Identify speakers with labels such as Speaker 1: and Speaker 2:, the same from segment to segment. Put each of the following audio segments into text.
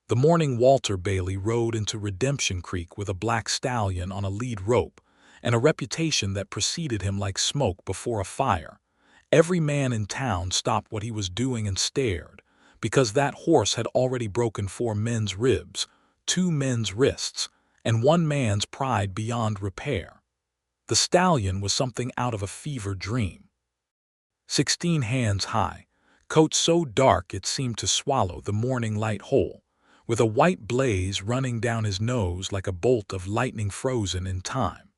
Speaker 1: The morning Walter Bailey rode into Redemption Creek with a black stallion on a lead rope, and a reputation that preceded him like smoke before a fire. Every man in town stopped what he was doing and stared, because that horse had already broken 4 men's ribs, 2 men's wrists, and 1 man's pride beyond repair. The stallion was something out of a fever dream. 16 hands high, coat so dark it seemed to swallow the morning light whole, with a white blaze running down his nose like a bolt of lightning frozen in time.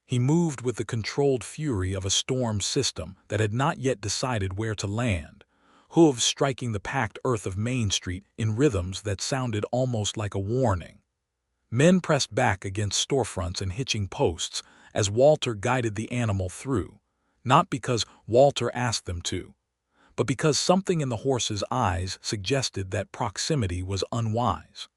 Speaker 1: He moved with the controlled fury of a storm system that had not yet decided where to land, hooves striking the packed earth of Main Street in rhythms that sounded almost like a warning. Men pressed back against storefronts and hitching posts as Walter guided the animal through, not because Walter asked them to, but because something in the horse's eyes suggested that proximity was unwise.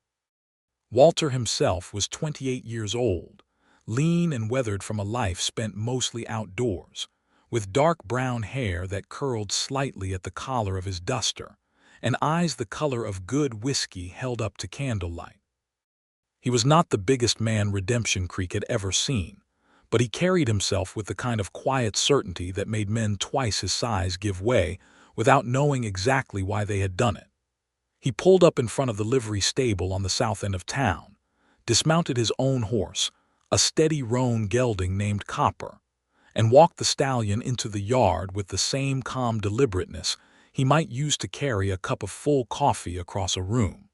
Speaker 1: Walter himself was 28 years old, lean and weathered from a life spent mostly outdoors, with dark brown hair that curled slightly at the collar of his duster, and eyes the color of good whiskey held up to candlelight. He was not the biggest man Redemption Creek had ever seen, but he carried himself with the kind of quiet certainty that made men twice his size give way without knowing exactly why they had done it. He pulled up in front of the livery stable on the south end of town, dismounted his own horse, a steady roan gelding named Copper, and walked the stallion into the yard with the same calm deliberateness he might use to carry a cup of full coffee across a room.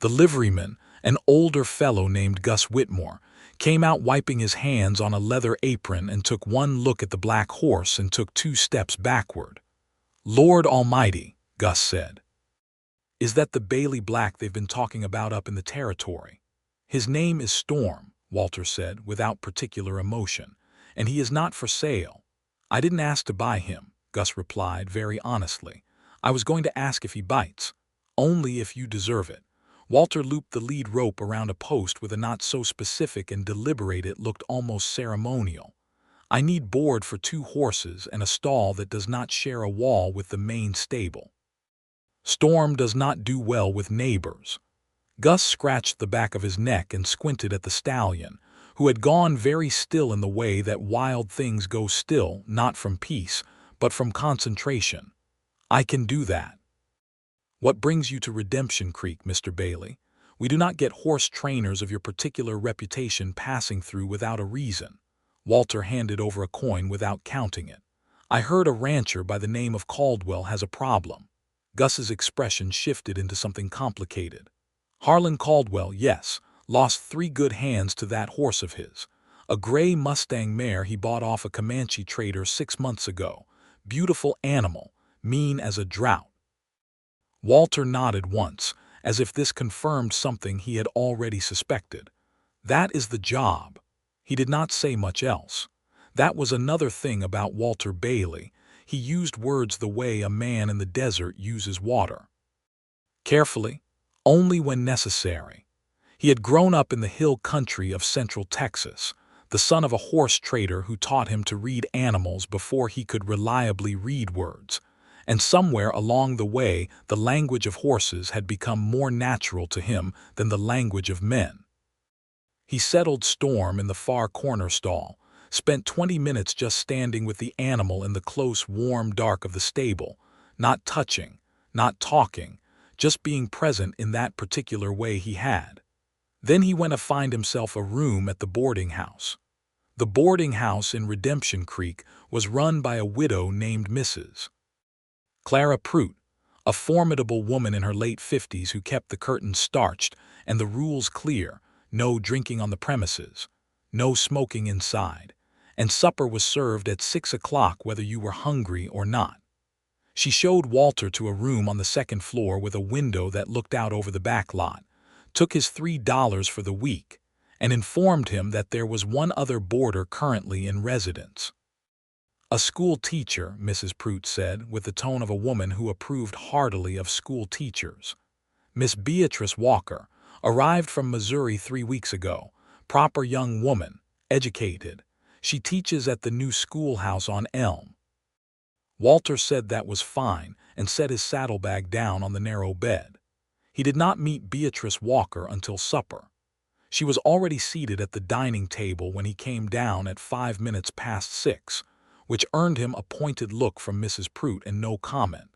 Speaker 1: The liveryman, an older fellow named Gus Whitmore, came out wiping his hands on a leather apron and took one look at the black horse and took 2 steps backward. "Lord Almighty," Gus said. "Is that the Bailey Black they've been talking about up in the territory?" "His name is Storm," Walter said without particular emotion, "and he is not for sale." "I didn't ask to buy him," Gus replied very honestly. "I was going to ask if he bites." "Only if you deserve it." Walter looped the lead rope around a post with a knot so specific and deliberate it looked almost ceremonial. "I need board for 2 horses and a stall that does not share a wall with the main stable. Storm does not do well with neighbors." Gus scratched the back of his neck and squinted at the stallion, who had gone very still in the way that wild things go still, not from peace, but from concentration. "I can do that." "What brings you to Redemption Creek, Mr. Bailey? We do not get horse trainers of your particular reputation passing through without a reason." Walter handed over a coin without counting it. "I heard a rancher by the name of Caldwell has a problem." Gus's expression shifted into something complicated. "Harlan Caldwell, yes, lost 3 good hands to that horse of his. A gray Mustang mare he bought off a Comanche trader 6 months ago. Beautiful animal, mean as a drought." Walter nodded once, as if this confirmed something he had already suspected. "That is the job." He did not say much else. That was another thing about Walter Bailey. He used words the way a man in the desert uses water. Carefully, only when necessary. He had grown up in the hill country of central Texas, the son of a horse trader who taught him to read animals before he could reliably read words, and somewhere along the way the language of horses had become more natural to him than the language of men. He settled Storm in the far corner stall, spent 20 minutes just standing with the animal in the close, warm dark of the stable, not touching, not talking, just being present in that particular way he had. Then he went to find himself a room at the boarding house. The boarding house in Redemption Creek was run by a widow named Mrs. Clara Pruitt, a formidable woman in her late 50s who kept the curtains starched and the rules clear: no drinking on the premises, no smoking inside, and supper was served at 6 o'clock whether you were hungry or not. She showed Walter to a room on the 2nd floor with a window that looked out over the back lot, took his $3 for the week, and informed him that there was one other boarder currently in residence. "A school teacher," Mrs. Pruitt said, with the tone of a woman who approved heartily of school teachers. "Miss Beatrice Walker arrived from Missouri 3 weeks ago. Proper young woman, educated. She teaches at the new schoolhouse on Elm." Walter said that was fine and set his saddlebag down on the narrow bed. He did not meet Beatrice Walker until supper. She was already seated at the dining table when he came down at 5 minutes past 6, which earned him a pointed look from Mrs. Prout and no comment,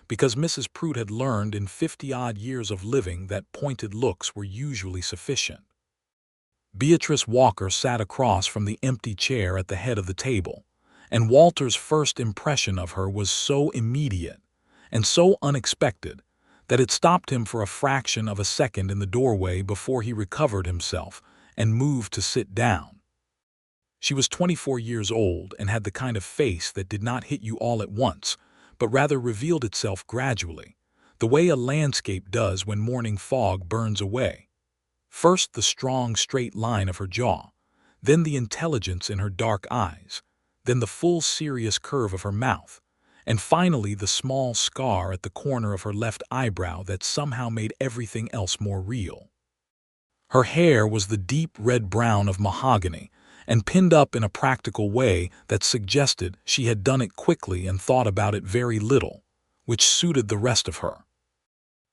Speaker 1: because Mrs. Prout had learned in 50-odd years of living that pointed looks were usually sufficient. Beatrice Walker sat across from the empty chair at the head of the table, and Walter's first impression of her was so immediate and so unexpected that it stopped him for a fraction of a second in the doorway before he recovered himself and moved to sit down. She was 24 years old and had the kind of face that did not hit you all at once, but rather revealed itself gradually, the way a landscape does when morning fog burns away. First the strong, straight line of her jaw, then the intelligence in her dark eyes, then the full, serious curve of her mouth, and finally the small scar at the corner of her left eyebrow that somehow made everything else more real. Her hair was the deep red-brown of mahogany and pinned up in a practical way that suggested she had done it quickly and thought about it very little, which suited the rest of her.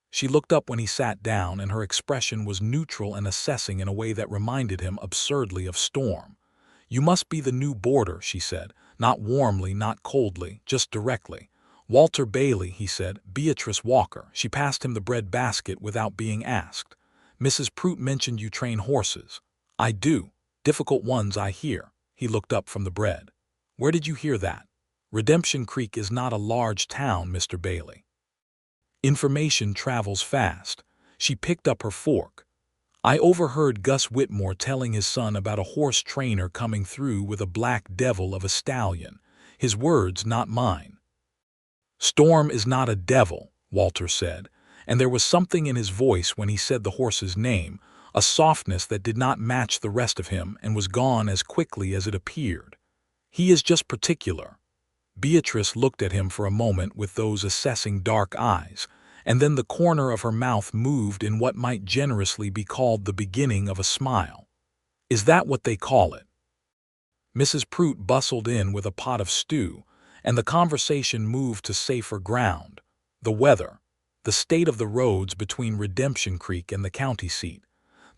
Speaker 1: She looked up when he sat down, and her expression was neutral and assessing in a way that reminded him absurdly of Storm. "You must be the new boarder," she said, not warmly, not coldly, just directly. "Walter Bailey," he said. "Beatrice Walker." She passed him the bread basket without being asked. "Mrs. Prout mentioned you train horses." "I do. Difficult ones, I hear." He looked up from the bread. "Where did you hear that?" "Redemption Creek is not a large town, Mr. Bailey." Information travels fast. She picked up her fork. "I overheard Gus Whitmore telling his son about a horse trainer coming through with a black devil of a stallion. His words, not mine." "Storm is not a devil," Walter said, and there was something in his voice when he said the horse's name, a softness that did not match the rest of him and was gone as quickly as it appeared. "He is just particular." Beatrice looked at him for a moment with those assessing dark eyes, and then the corner of her mouth moved in what might generously be called the beginning of a smile. "Is that what they call it?" Mrs. Prout bustled in with a pot of stew, and the conversation moved to safer ground: the weather, the state of the roads between Redemption Creek and the county seat,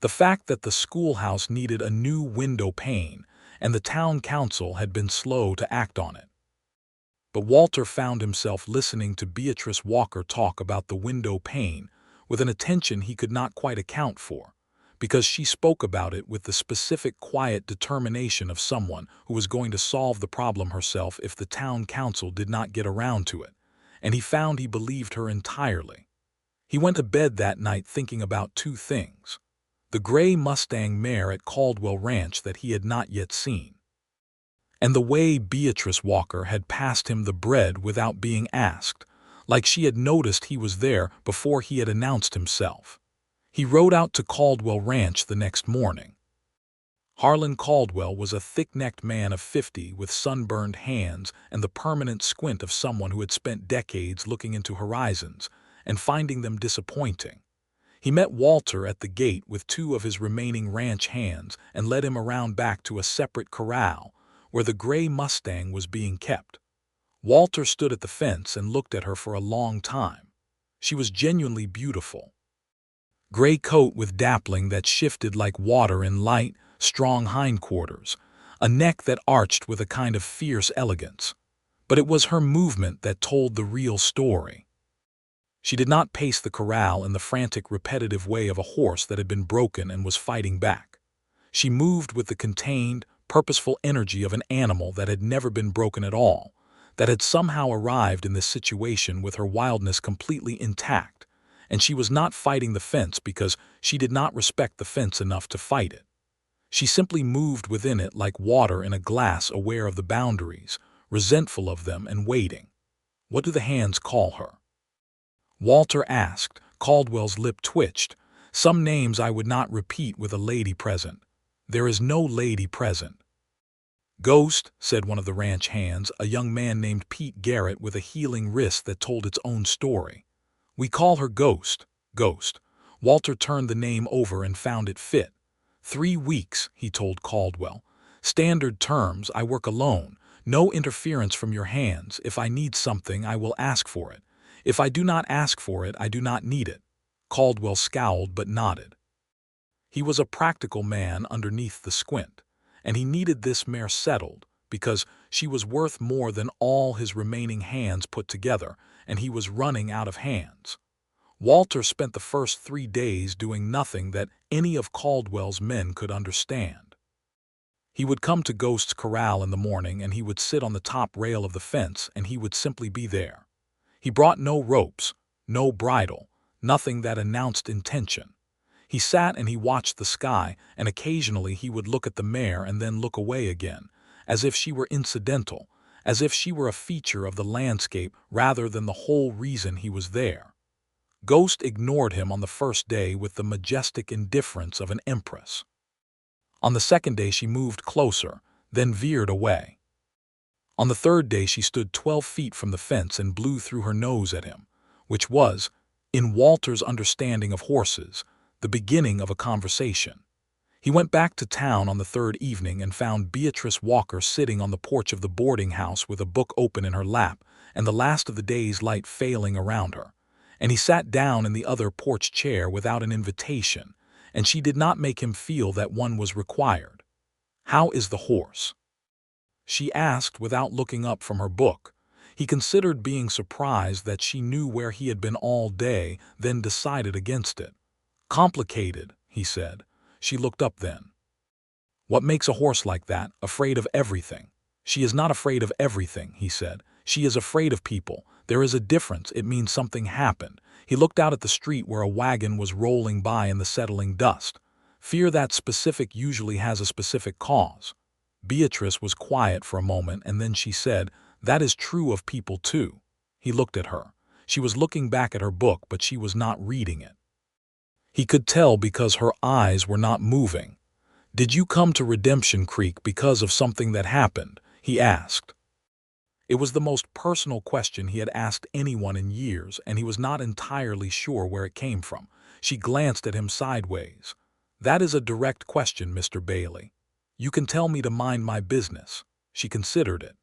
Speaker 1: the fact that the schoolhouse needed a new window pane, and the town council had been slow to act on it. But Walter found himself listening to Beatrice Walker talk about the window pane with an attention he could not quite account for, because she spoke about it with the specific quiet determination of someone who was going to solve the problem herself if the town council did not get around to it, and he found he believed her entirely. He went to bed that night thinking about two things: the gray Mustang mare at Caldwell Ranch that he had not yet seen, and the way Beatrice Walker had passed him the bread without being asked, like she had noticed he was there before he had announced himself. He rode out to Caldwell Ranch the next morning. Harlan Caldwell was a thick-necked man of 50 with sunburned hands and the permanent squint of someone who had spent decades looking into horizons and finding them disappointing. He met Walter at the gate with two of his remaining ranch hands and led him around back to a separate corral where the gray Mustang was being kept. Walter stood at the fence and looked at her for a long time. She was genuinely beautiful. Gray coat with dappling that shifted like water in light, strong hindquarters, a neck that arched with a kind of fierce elegance. But it was her movement that told the real story. She did not pace the corral in the frantic, repetitive way of a horse that had been broken and was fighting back. She moved with the contained, purposeful energy of an animal that had never been broken at all, that had somehow arrived in this situation with her wildness completely intact, and she was not fighting the fence because she did not respect the fence enough to fight it. She simply moved within it like water in a glass, aware of the boundaries, resentful of them and waiting. "What do the hands call her?" Walter asked. Caldwell's lip twitched. "Some names I would not repeat with a lady present." "There is no lady present." "Ghost," said one of the ranch hands, a young man named Pete Garrett with a healing wrist that told its own story. "We call her Ghost." "Ghost." Walter turned the name over and found it fit. 3 weeks, he told Caldwell. "Standard terms, I work alone. No interference from your hands. If I need something, I will ask for it. If I do not ask for it, I do not need it." Caldwell scowled but nodded. He was a practical man underneath the squint, and he needed this mare settled because she was worth more than all his remaining hands put together, and he was running out of hands. Walter spent the first 3 days doing nothing that any of Caldwell's men could understand. He would come to Ghost's corral in the morning, and he would sit on the top rail of the fence, and he would simply be there. He brought no ropes, no bridle, nothing that announced intention. He sat and he watched the sky, and occasionally he would look at the mare and then look away again, as if she were incidental, as if she were a feature of the landscape rather than the whole reason he was there. Ghost ignored him on the first day with the majestic indifference of an empress. On the second day she moved closer, then veered away. On the third day she stood 12 feet from the fence and blew through her nose at him, which was, in Walter's understanding of horses, the beginning of a conversation. He went back to town on the third evening and found Beatrice Walker sitting on the porch of the boarding house with a book open in her lap and the last of the day's light failing around her. And he sat down in the other porch chair without an invitation, and she did not make him feel that one was required. "How is the horse?" she asked without looking up from her book. He considered being surprised that she knew where he had been all day, then decided against it. "Complicated," he said. She looked up then. "What makes a horse like that, afraid of everything?" "She is not afraid of everything," he said. "She is afraid of people. There is a difference. It means something happened." He looked out at the street where a wagon was rolling by in the settling dust. Fear that specific usually has a specific cause. Beatrice was quiet for a moment, and then she said, "That is true of people too." He looked at her. She was looking back at her book, but she was not reading it. He could tell because her eyes were not moving. "Did you come to Redemption Creek because of something that happened?" he asked. It was the most personal question he had asked anyone in years, and he was not entirely sure where it came from. She glanced at him sideways. "That is a direct question, Mr. Bailey. You can tell me to mind my business." She considered it.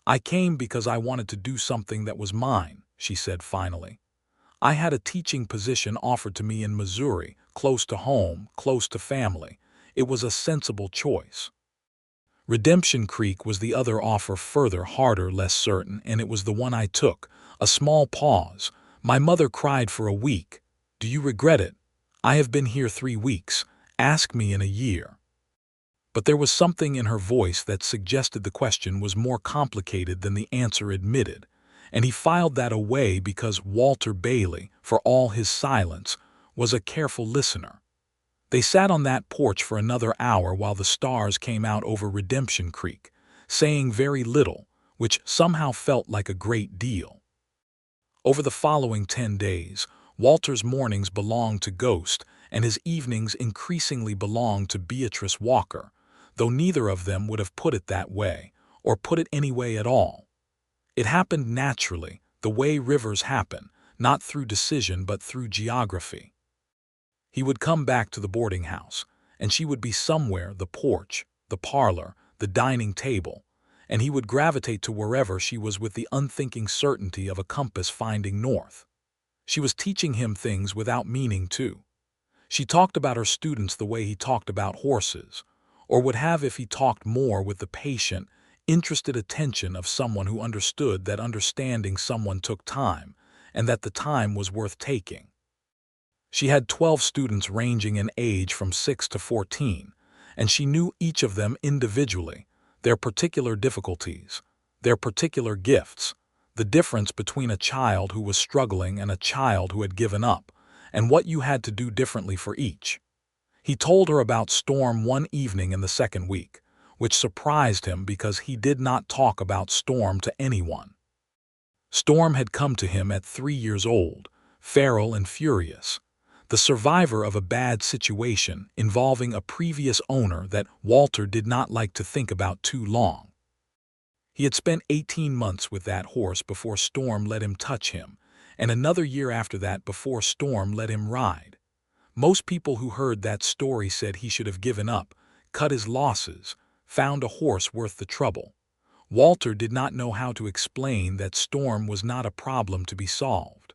Speaker 1: "I came because I wanted to do something that was mine," she said finally. "I had a teaching position offered to me in Missouri, close to home, close to family. It was a sensible choice. Redemption Creek was the other offer, further, harder, less certain, and it was the one I took." A small pause. "My mother cried for a week. Do you regret it?" "I have been here 3 weeks. Ask me in a year." But there was something in her voice that suggested the question was more complicated than the answer admitted, and he filed that away because Walter Bailey, for all his silence, was a careful listener. They sat on that porch for another hour while the stars came out over Redemption Creek, saying very little, which somehow felt like a great deal. Over the following 10 days, Walter's mornings belonged to Ghost, and his evenings increasingly belonged to Beatrice Walker, though neither of them would have put it that way, or put it any way at all. It happened naturally, the way rivers happen, not through decision but through geography. He would come back to the boarding house, and she would be somewhere, the porch, the parlor, the dining table, and he would gravitate to wherever she was with the unthinking certainty of a compass finding north. She was teaching him things without meaning to. She talked about her students the way he talked about horses, or would have if he talked more, with the patient, interested attention of someone who understood that understanding someone took time, and that the time was worth taking. She had 12 students ranging in age from 6 to 14, and she knew each of them individually, their particular difficulties, their particular gifts, the difference between a child who was struggling and a child who had given up, and what you had to do differently for each. He told her about Storm one evening in the second week, which surprised him because he did not talk about Storm to anyone. Storm had come to him at 3 years old, feral and furious, the survivor of a bad situation involving a previous owner that Walter did not like to think about too long. He had spent 18 months with that horse before Storm let him touch him, and another year after that before Storm let him ride. Most people who heard that story said he should have given up, cut his losses, found a horse worth the trouble. Walter did not know how to explain that Storm was not a problem to be solved.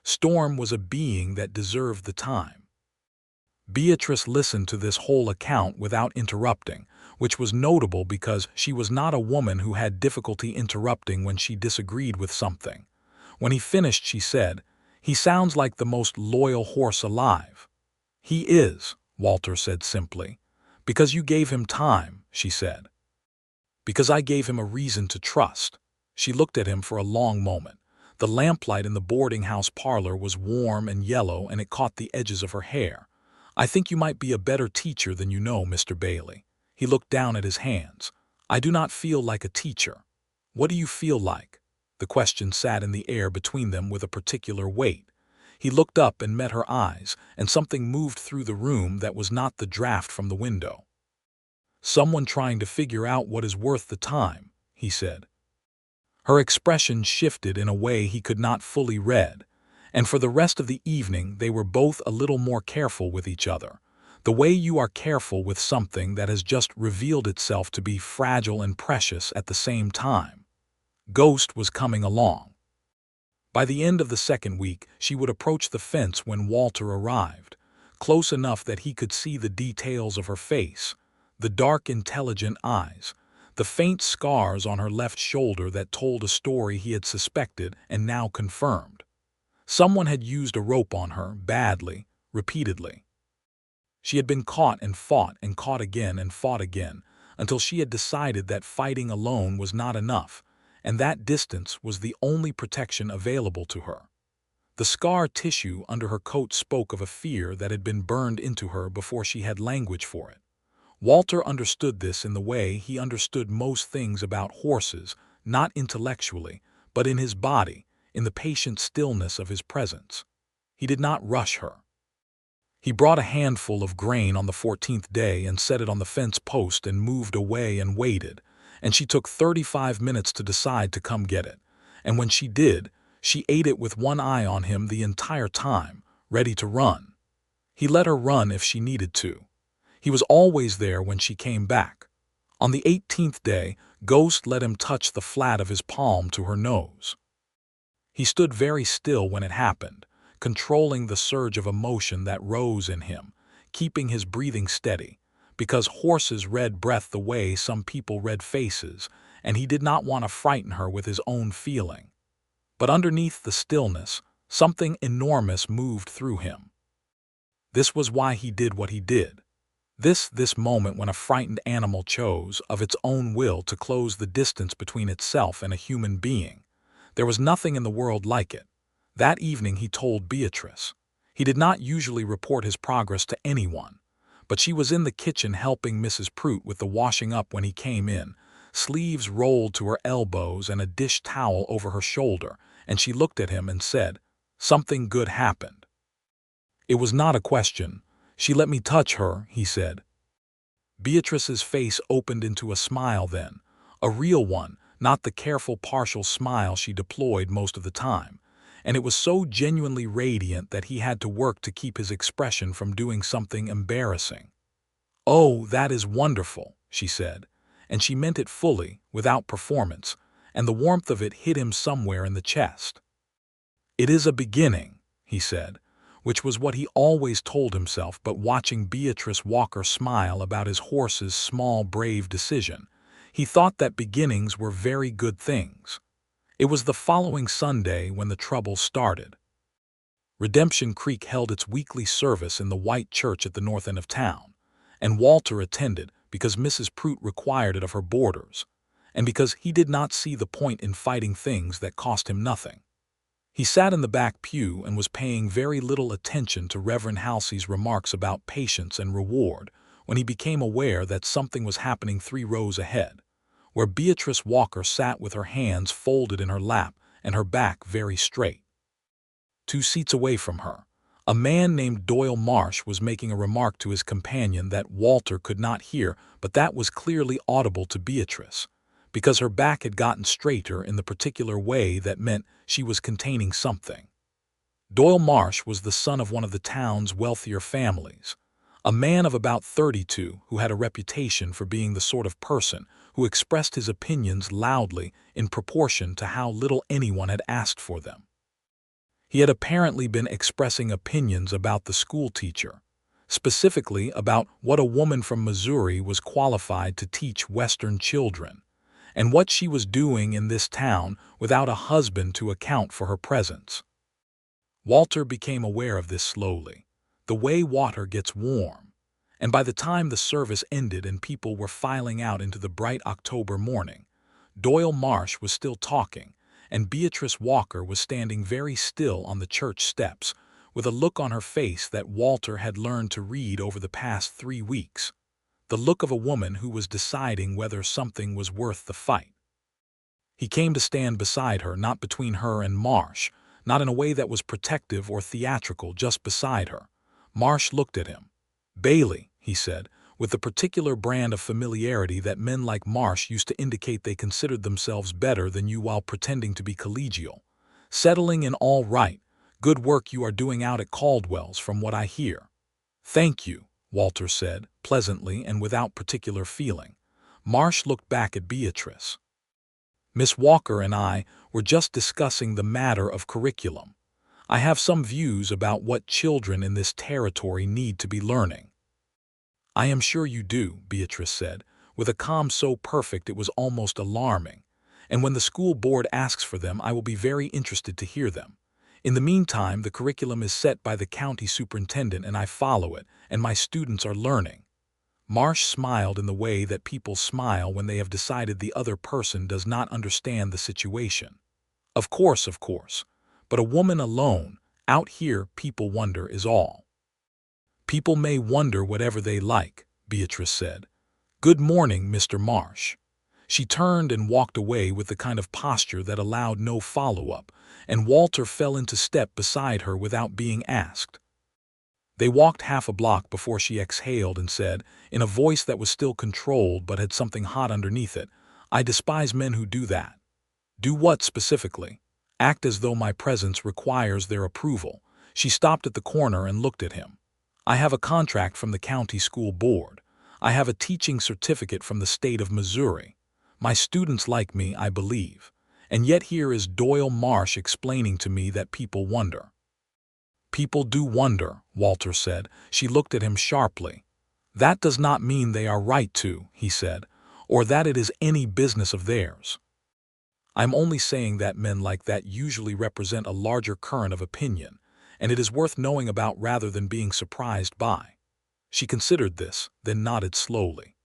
Speaker 1: Storm was a being that deserved the time. Beatrice listened to this whole account without interrupting, which was notable because she was not a woman who had difficulty interrupting when she disagreed with something. When he finished, she said, "He sounds like the most loyal horse alive." "He is," Walter said simply. "Because you gave him time," she said. "Because I gave him a reason to trust." She looked at him for a long moment. The lamplight in the boarding house parlor was warm and yellow, and it caught the edges of her hair. "I think you might be a better teacher than you know, Mr. Bailey." He looked down at his hands. "I do not feel like a teacher." "What do you feel like?" The question sat in the air between them with a particular weight. He looked up and met her eyes, and something moved through the room that was not the draft from the window. "Someone trying to figure out what is worth the time," he said. Her expression shifted in a way he could not fully read, and for the rest of the evening they were both a little more careful with each other, the way you are careful with something that has just revealed itself to be fragile and precious at the same time. Ghost was coming along. By the end of the second week, she would approach the fence when Walter arrived, close enough that he could see the details of her face, the dark, intelligent eyes, the faint scars on her left shoulder that told a story he had suspected and now confirmed. Someone had used a rope on her, badly, repeatedly. She had been caught and caught again and fought again, until she had decided that fighting alone was not enough, and that distance was the only protection available to her. The scar tissue under her coat spoke of a fear that had been burned into her before she had language for it. Walter understood this in the way he understood most things about horses, not intellectually, but in his body, in the patient stillness of his presence. He did not rush her. He brought a handful of grain on the 14th day and set it on the fence post and moved away and waited, and she took 35 minutes to decide to come get it, and when she did, she ate it with one eye on him the entire time, ready to run. He let her run if she needed to. He was always there when she came back. On the 18th day, Ghost let him touch the flat of his palm to her nose. He stood very still when it happened, controlling the surge of emotion that rose in him, keeping his breathing steady, because horses read breath the way some people read faces, and he did not want to frighten her with his own feeling. But underneath the stillness, something enormous moved through him. This was why he did what he did. This moment when a frightened animal chose, of its own will, to close the distance between itself and a human being. There was nothing in the world like it. That evening he told Beatrice. He did not usually report his progress to anyone, but she was in the kitchen helping Mrs. Prout with the washing up when he came in, sleeves rolled to her elbows and a dish towel over her shoulder, and she looked at him and said, "Something good happened." It was not a question. "She let me touch her," he said. Beatrice's face opened into a smile then, a real one, not the careful partial smile she deployed most of the time, and it was so genuinely radiant that he had to work to keep his expression from doing something embarrassing. "Oh, that is wonderful," she said, and she meant it fully, without performance, and the warmth of it hit him somewhere in the chest. "It is a beginning," he said, which was what he always told himself, but watching Beatrice Walker smile about his horse's small, brave decision, he thought that beginnings were very good things. It was the following Sunday when the trouble started. Redemption Creek held its weekly service in the white church at the north end of town, and Walter attended because Mrs. Prout required it of her boarders, and because he did not see the point in fighting things that cost him nothing. He sat in the back pew and was paying very little attention to Reverend Halsey's remarks about patience and reward when he became aware that something was happening 3 rows ahead, where Beatrice Walker sat with her hands folded in her lap and her back very straight. 2 seats away from her, a man named Doyle Marsh was making a remark to his companion that Walter could not hear, but that was clearly audible to Beatrice, because her back had gotten straighter in the particular way that meant she was containing something. Doyle Marsh was the son of one of the town's wealthier families, a man of about 32 who had a reputation for being the sort of person who expressed his opinions loudly in proportion to how little anyone had asked for them. He had apparently been expressing opinions about the schoolteacher, specifically about what a woman from Missouri was qualified to teach Western children, and what she was doing in this town without a husband to account for her presence. Walter became aware of this slowly, the way water gets warm, and by the time the service ended and people were filing out into the bright October morning, Doyle Marsh was still talking, and Beatrice Walker was standing very still on the church steps, with a look on her face that Walter had learned to read over the past 3 weeks, the look of a woman who was deciding whether something was worth the fight. He came to stand beside her, not between her and Marsh, not in a way that was protective or theatrical, just beside her. Marsh looked at him. "Bailey," he said, with the particular brand of familiarity that men like Marsh used to indicate they considered themselves better than you while pretending to be collegial. "Settling in all right. Good work you are doing out at Caldwell's, from what I hear." "Thank you," Walter said, pleasantly and without particular feeling. Marsh looked back at Beatrice. "Miss Walker and I were just discussing the matter of curriculum. I have some views about what children in this territory need to be learning." "I am sure you do," Beatrice said, with a calm so perfect it was almost alarming. "And when the school board asks for them, I will be very interested to hear them. In the meantime, the curriculum is set by the county superintendent and I follow it, and my students are learning." Marsh smiled in the way that people smile when they have decided the other person does not understand the situation. Of course. But a woman alone, out here, people wonder, is all." "People may wonder whatever they like," Beatrice said. "Good morning, Mr. Marsh." She turned and walked away with the kind of posture that allowed no follow-up, and Walter fell into step beside her without being asked. They walked half a block before she exhaled and said, in a voice that was still controlled but had something hot underneath it, "I despise men who do that." "Do what specifically?" "Act as though my presence requires their approval." She stopped at the corner and looked at him. "I have a contract from the county school board. I have a teaching certificate from the state of Missouri. My students like me, I believe. And yet here is Doyle Marsh explaining to me that people wonder." "People do wonder," Walter said. She looked at him sharply. "That does not mean they are right to," he said, "or that it is any business of theirs. I'm only saying that men like that usually represent a larger current of opinion, and it is worth knowing about rather than being surprised by." She considered this, then nodded slowly.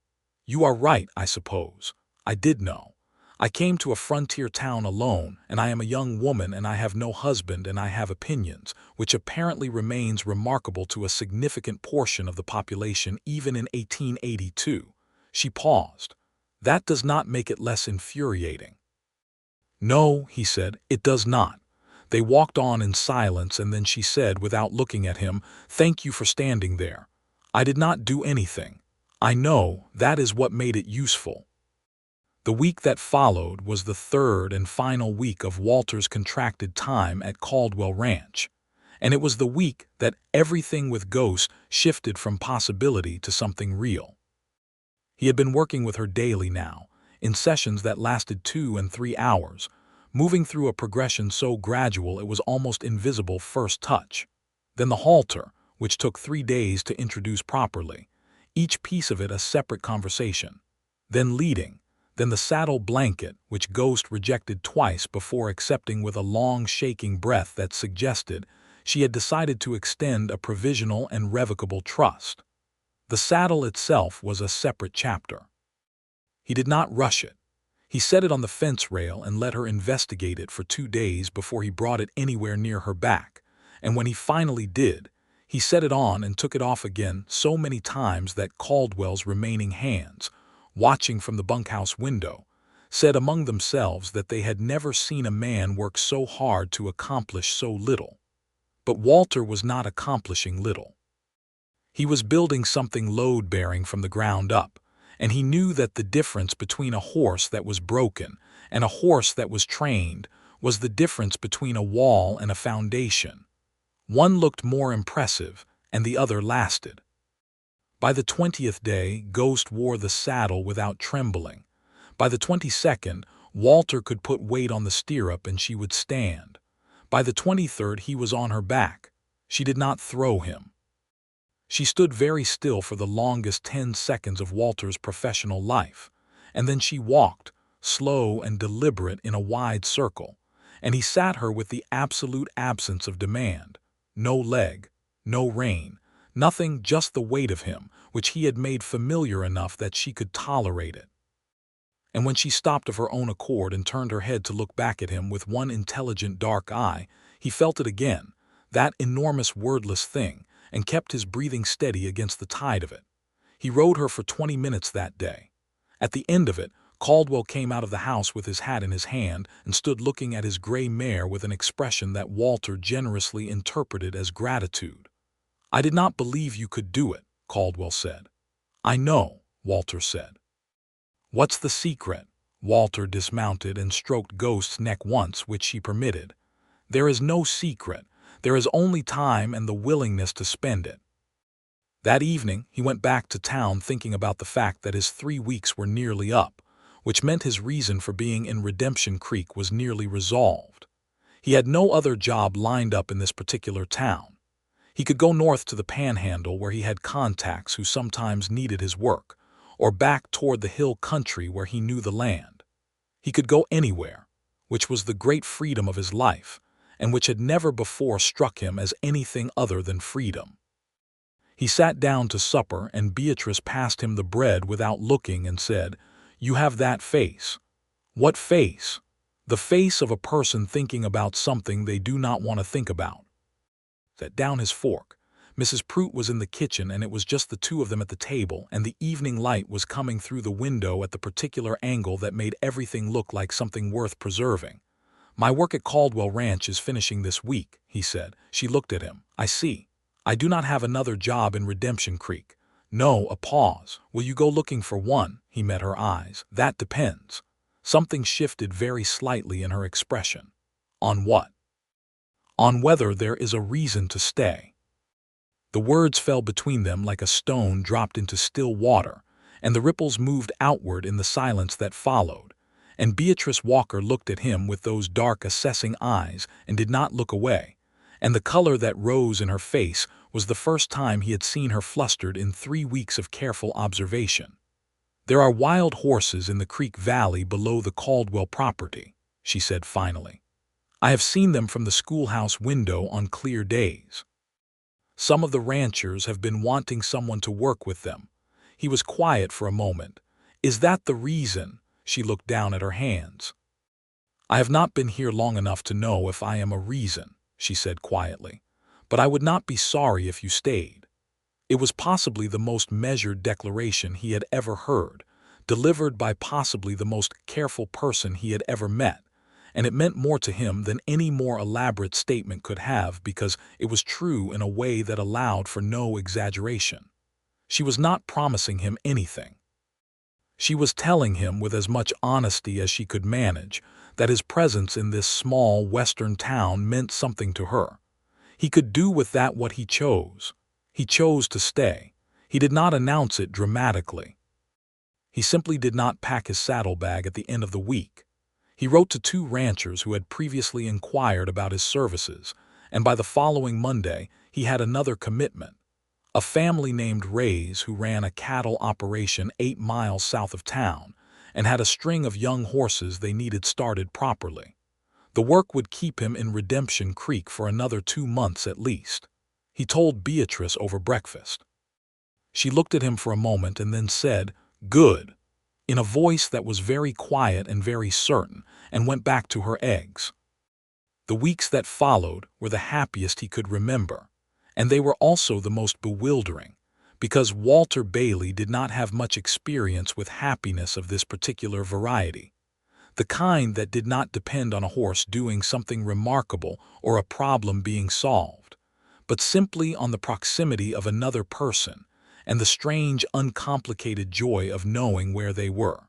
Speaker 1: "You are right, I suppose. I did know. I came to a frontier town alone, and I am a young woman and I have no husband and I have opinions, which apparently remains remarkable to a significant portion of the population even in 1882. She paused. "That does not make it less infuriating." "No," he said, "it does not." They walked on in silence, and then she said, without looking at him, "Thank you for standing there. I did not do anything. I know that is what made it useful." The week that followed was the third and final week of Walter's contracted time at Caldwell Ranch, and it was the week that everything with Ghost shifted from possibility to something real. He had been working with her daily now, in sessions that lasted 2 and 3 hours, moving through a progression so gradual it was almost invisible first touch. Then the halter, which took 3 days to introduce properly, each piece of it a separate conversation. Then leading. Then the saddle blanket, which Ghost rejected twice before accepting with a long shaking breath that suggested she had decided to extend a provisional and revocable trust. The saddle itself was a separate chapter. He did not rush it. He set it on the fence rail and let her investigate it for 2 days before he brought it anywhere near her back, and when he finally did, he set it on and took it off again so many times that Caldwell's remaining hands, watching from the bunkhouse window, said among themselves that they had never seen a man work so hard to accomplish so little. But Walter was not accomplishing little. He was building something load-bearing from the ground up, and he knew that the difference between a horse that was broken and a horse that was trained was the difference between a wall and a foundation. One looked more impressive, and the other lasted. By the 20th day, Ghost wore the saddle without trembling. By the 22nd, Walter could put weight on the stirrup and she would stand. By the 23rd, he was on her back. She did not throw him. She stood very still for the longest 10 seconds of Walter's professional life, and then she walked, slow and deliberate, in a wide circle, and he sat her with the absolute absence of demand. No leg, no rein, nothing, just the weight of him, which he had made familiar enough that she could tolerate it. And when she stopped of her own accord and turned her head to look back at him with one intelligent dark eye, he felt it again, that enormous wordless thing, and kept his breathing steady against the tide of it. He rode her for 20 minutes that day. At the end of it, Caldwell came out of the house with his hat in his hand and stood looking at his gray mare with an expression that Walter generously interpreted as gratitude. "I did not believe you could do it," Caldwell said. "I know," Walter said. "What's the secret?" Walter dismounted and stroked Ghost's neck once, which she permitted. "There is no secret. There is only time and the willingness to spend it." That evening, he went back to town thinking about the fact that his 3 weeks were nearly up, which meant his reason for being in Redemption Creek was nearly resolved. He had no other job lined up in this particular town. He could go north to the Panhandle, where he had contacts who sometimes needed his work, or back toward the hill country where he knew the land. He could go anywhere, which was the great freedom of his life, and which had never before struck him as anything other than freedom. He sat down to supper, and Beatrice passed him the bread without looking and said, "You have that face." "What face?" "The face of a person thinking about something they do not want to think about." Set down his fork. Mrs. Prout was in the kitchen, and it was just the two of them at the table, and the evening light was coming through the window at the particular angle that made everything look like something worth preserving. "My work at Caldwell Ranch is finishing this week," he said. She looked at him. "I see. I do not have another job in Redemption Creek." "No," a pause. "Will you go looking for one?" He met her eyes. "That depends." Something shifted very slightly in her expression. "On what?" "On whether there is a reason to stay." The words fell between them like a stone dropped into still water, and the ripples moved outward in the silence that followed, and Beatrice Walker looked at him with those dark, assessing eyes and did not look away, and the color that rose in her face was the first time he had seen her flustered in 3 weeks of careful observation. "There are wild horses in the creek valley below the Caldwell property," she said finally. "I have seen them from the schoolhouse window on clear days. Some of the ranchers have been wanting someone to work with them." He was quiet for a moment. "Is that the reason?" She looked down at her hands. "I have not been here long enough to know if I am a reason," she said quietly. "But I would not be sorry if you stayed." It was possibly the most measured declaration he had ever heard, delivered by possibly the most careful person he had ever met, and it meant more to him than any more elaborate statement could have, because it was true in a way that allowed for no exaggeration. She was not promising him anything. She was telling him with as much honesty as she could manage that his presence in this small western town meant something to her. He could do with that what he chose. He chose to stay. He did not announce it dramatically. He simply did not pack his saddlebag at the end of the week. He wrote to 2 ranchers who had previously inquired about his services, and by the following Monday he had another commitment. A family named Ray's who ran a cattle operation 8 miles south of town and had a string of young horses they needed started properly. The work would keep him in Redemption Creek for another 2 months at least. He told Beatrice over breakfast. She looked at him for a moment and then said, "Good," in a voice that was very quiet and very certain, and went back to her eggs. The weeks that followed were the happiest he could remember, and they were also the most bewildering, because Walter Bailey did not have much experience with happiness of this particular variety, the kind that did not depend on a horse doing something remarkable or a problem being solved, but simply on the proximity of another person and the strange, uncomplicated joy of knowing where they were.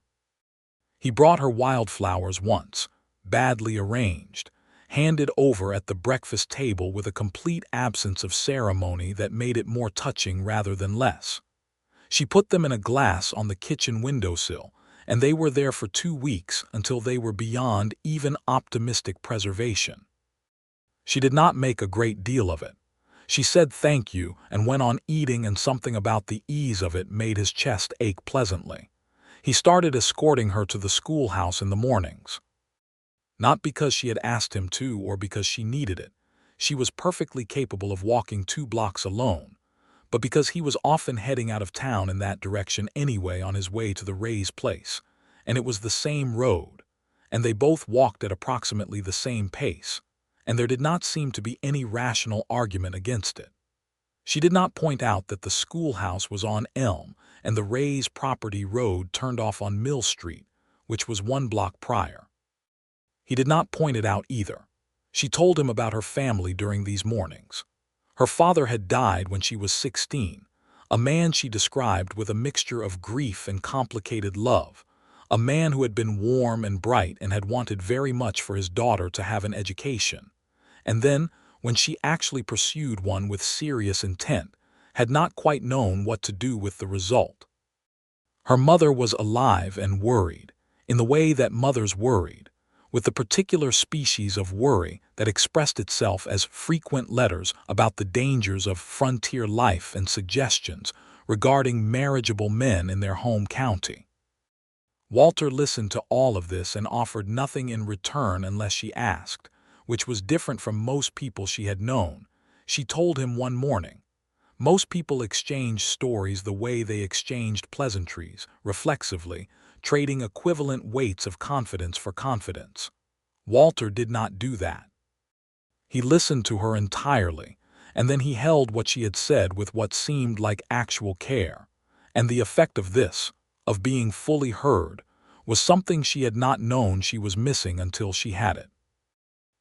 Speaker 1: He brought her wildflowers once, badly arranged, handed over at the breakfast table with a complete absence of ceremony that made it more touching rather than less. She put them in a glass on the kitchen windowsill, and they were there for 2 weeks until they were beyond even optimistic preservation. She did not make a great deal of it. She said thank you and went on eating, and something about the ease of it made his chest ache pleasantly. He started escorting her to the schoolhouse in the mornings. Not because she had asked him to or because she needed it. She was perfectly capable of walking 2 blocks alone, but because he was often heading out of town in that direction anyway on his way to the Ray's place, and it was the same road, and they both walked at approximately the same pace, and there did not seem to be any rational argument against it. She did not point out that the schoolhouse was on Elm and the Ray's property road turned off on Mill Street, which was 1 block prior. He did not point it out either. She told him about her family during these mornings. Her father had died when she was 16, a man she described with a mixture of grief and complicated love, a man who had been warm and bright and had wanted very much for his daughter to have an education, and then, when she actually pursued one with serious intent, had not quite known what to do with the result. Her mother was alive and worried, in the way that mothers worried, with the particular species of worry that expressed itself as frequent letters about the dangers of frontier life and suggestions regarding marriageable men in their home county. Walter listened to all of this and offered nothing in return unless she asked, which was different from most people she had known. She told him one morning, most people exchange stories the way they exchanged pleasantries, reflexively, trading equivalent weights of confidence for confidence. Walter did not do that. He listened to her entirely, and then he held what she had said with what seemed like actual care, and the effect of this, of being fully heard, was something she had not known she was missing until she had it.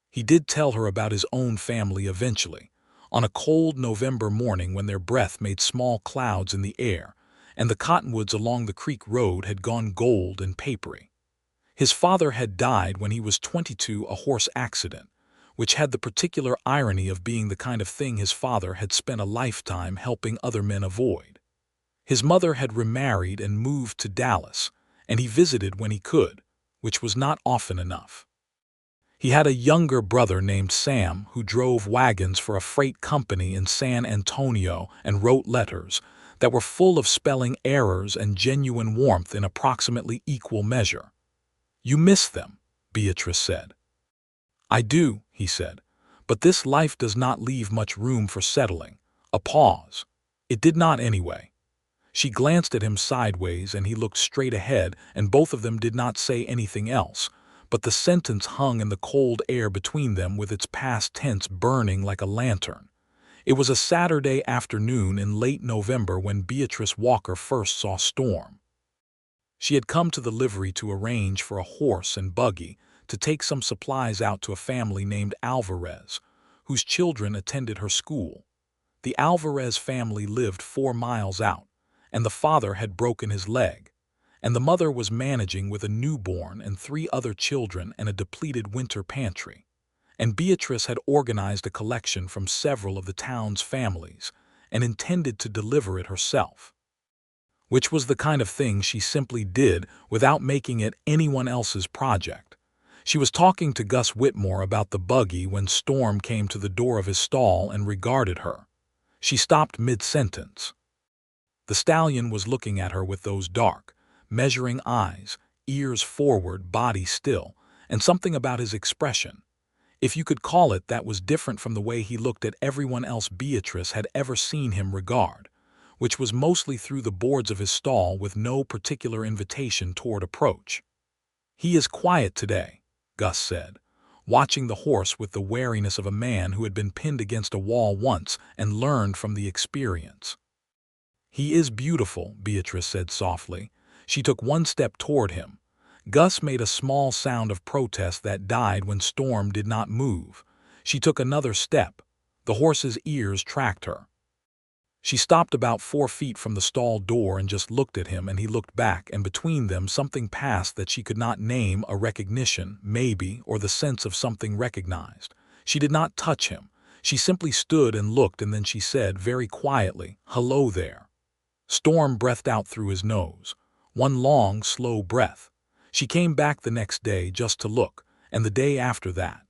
Speaker 1: He did tell her about his own family eventually, on a cold November morning when their breath made small clouds in the air, and the cottonwoods along the creek road had gone gold and papery. His father had died when he was 22, a horse accident, which had the particular irony of being the kind of thing his father had spent a lifetime helping other men avoid. His mother had remarried and moved to Dallas, and he visited when he could, which was not often enough. He had a younger brother named Sam who drove wagons for a freight company in San Antonio and wrote letters that were full of spelling errors and genuine warmth in approximately equal measure. "You miss them," Beatrice said. "I do," he said, "but this life does not leave much room for settling." A pause. It did not anyway. She glanced at him sideways and he looked straight ahead, and both of them did not say anything else, but the sentence hung in the cold air between them with its past tense burning like a lantern. It was a Saturday afternoon in late November when Beatrice Walker first saw Storm. She had come to the livery to arrange for a horse and buggy to take some supplies out to a family named Alvarez, whose children attended her school. The Alvarez family lived 4 miles out, and the father had broken his leg, and the mother was managing with a newborn and 3 other children and a depleted winter pantry. And Beatrice had organized a collection from several of the town's families and intended to deliver it herself, which was the kind of thing she simply did without making it anyone else's project. She was talking to Gus Whitmore about the buggy when Storm came to the door of his stall and regarded her. She stopped mid-sentence. The stallion was looking at her with those dark, measuring eyes, ears forward, body still, and something about his expression, if you could call it that, was different from the way he looked at everyone else Beatrice had ever seen him regard, which was mostly through the boards of his stall with no particular invitation toward approach. "He is quiet today," Gus said, watching the horse with the wariness of a man who had been pinned against a wall once and learned from the experience. "He is beautiful," Beatrice said softly. She took 1 step toward him. Gus made a small sound of protest that died when Storm did not move. She took another step. The horse's ears tracked her. She stopped about 4 feet from the stall door and just looked at him, and he looked back, and between them something passed that she could not name, a recognition, maybe, or the sense of something recognized. She did not touch him. She simply stood and looked, and then she said very quietly, "Hello there." Storm breathed out through his nose. 1 long, slow breath. She came back the next day just to look, and the day after that.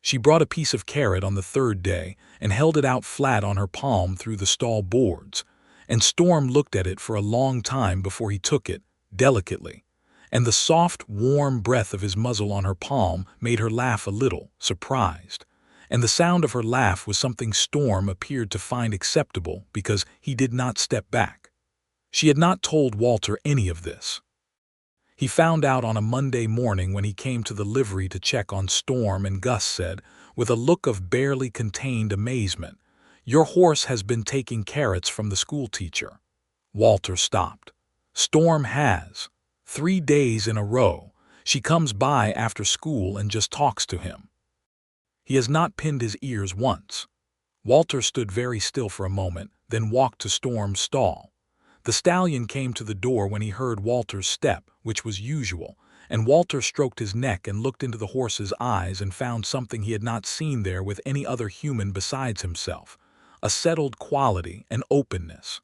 Speaker 1: She brought a piece of carrot on the third day and held it out flat on her palm through the stall boards, and Storm looked at it for a long time before he took it, delicately, and the soft, warm breath of his muzzle on her palm made her laugh a little, surprised. And the sound of her laugh was something Storm appeared to find acceptable because he did not step back. She had not told Walter any of this. He found out on a Monday morning when he came to the livery to check on Storm, and Gus said, with a look of barely contained amazement, "Your horse has been taking carrots from the schoolteacher." Walter stopped. "Storm has. 3 days in a row. She comes by after school and just talks to him. He has not pinned his ears once." Walter stood very still for a moment, then walked to Storm's stall. The stallion came to the door when he heard Walter's step, which was usual, and Walter stroked his neck and looked into the horse's eyes and found something he had not seen there with any other human besides himself, a settled quality and openness.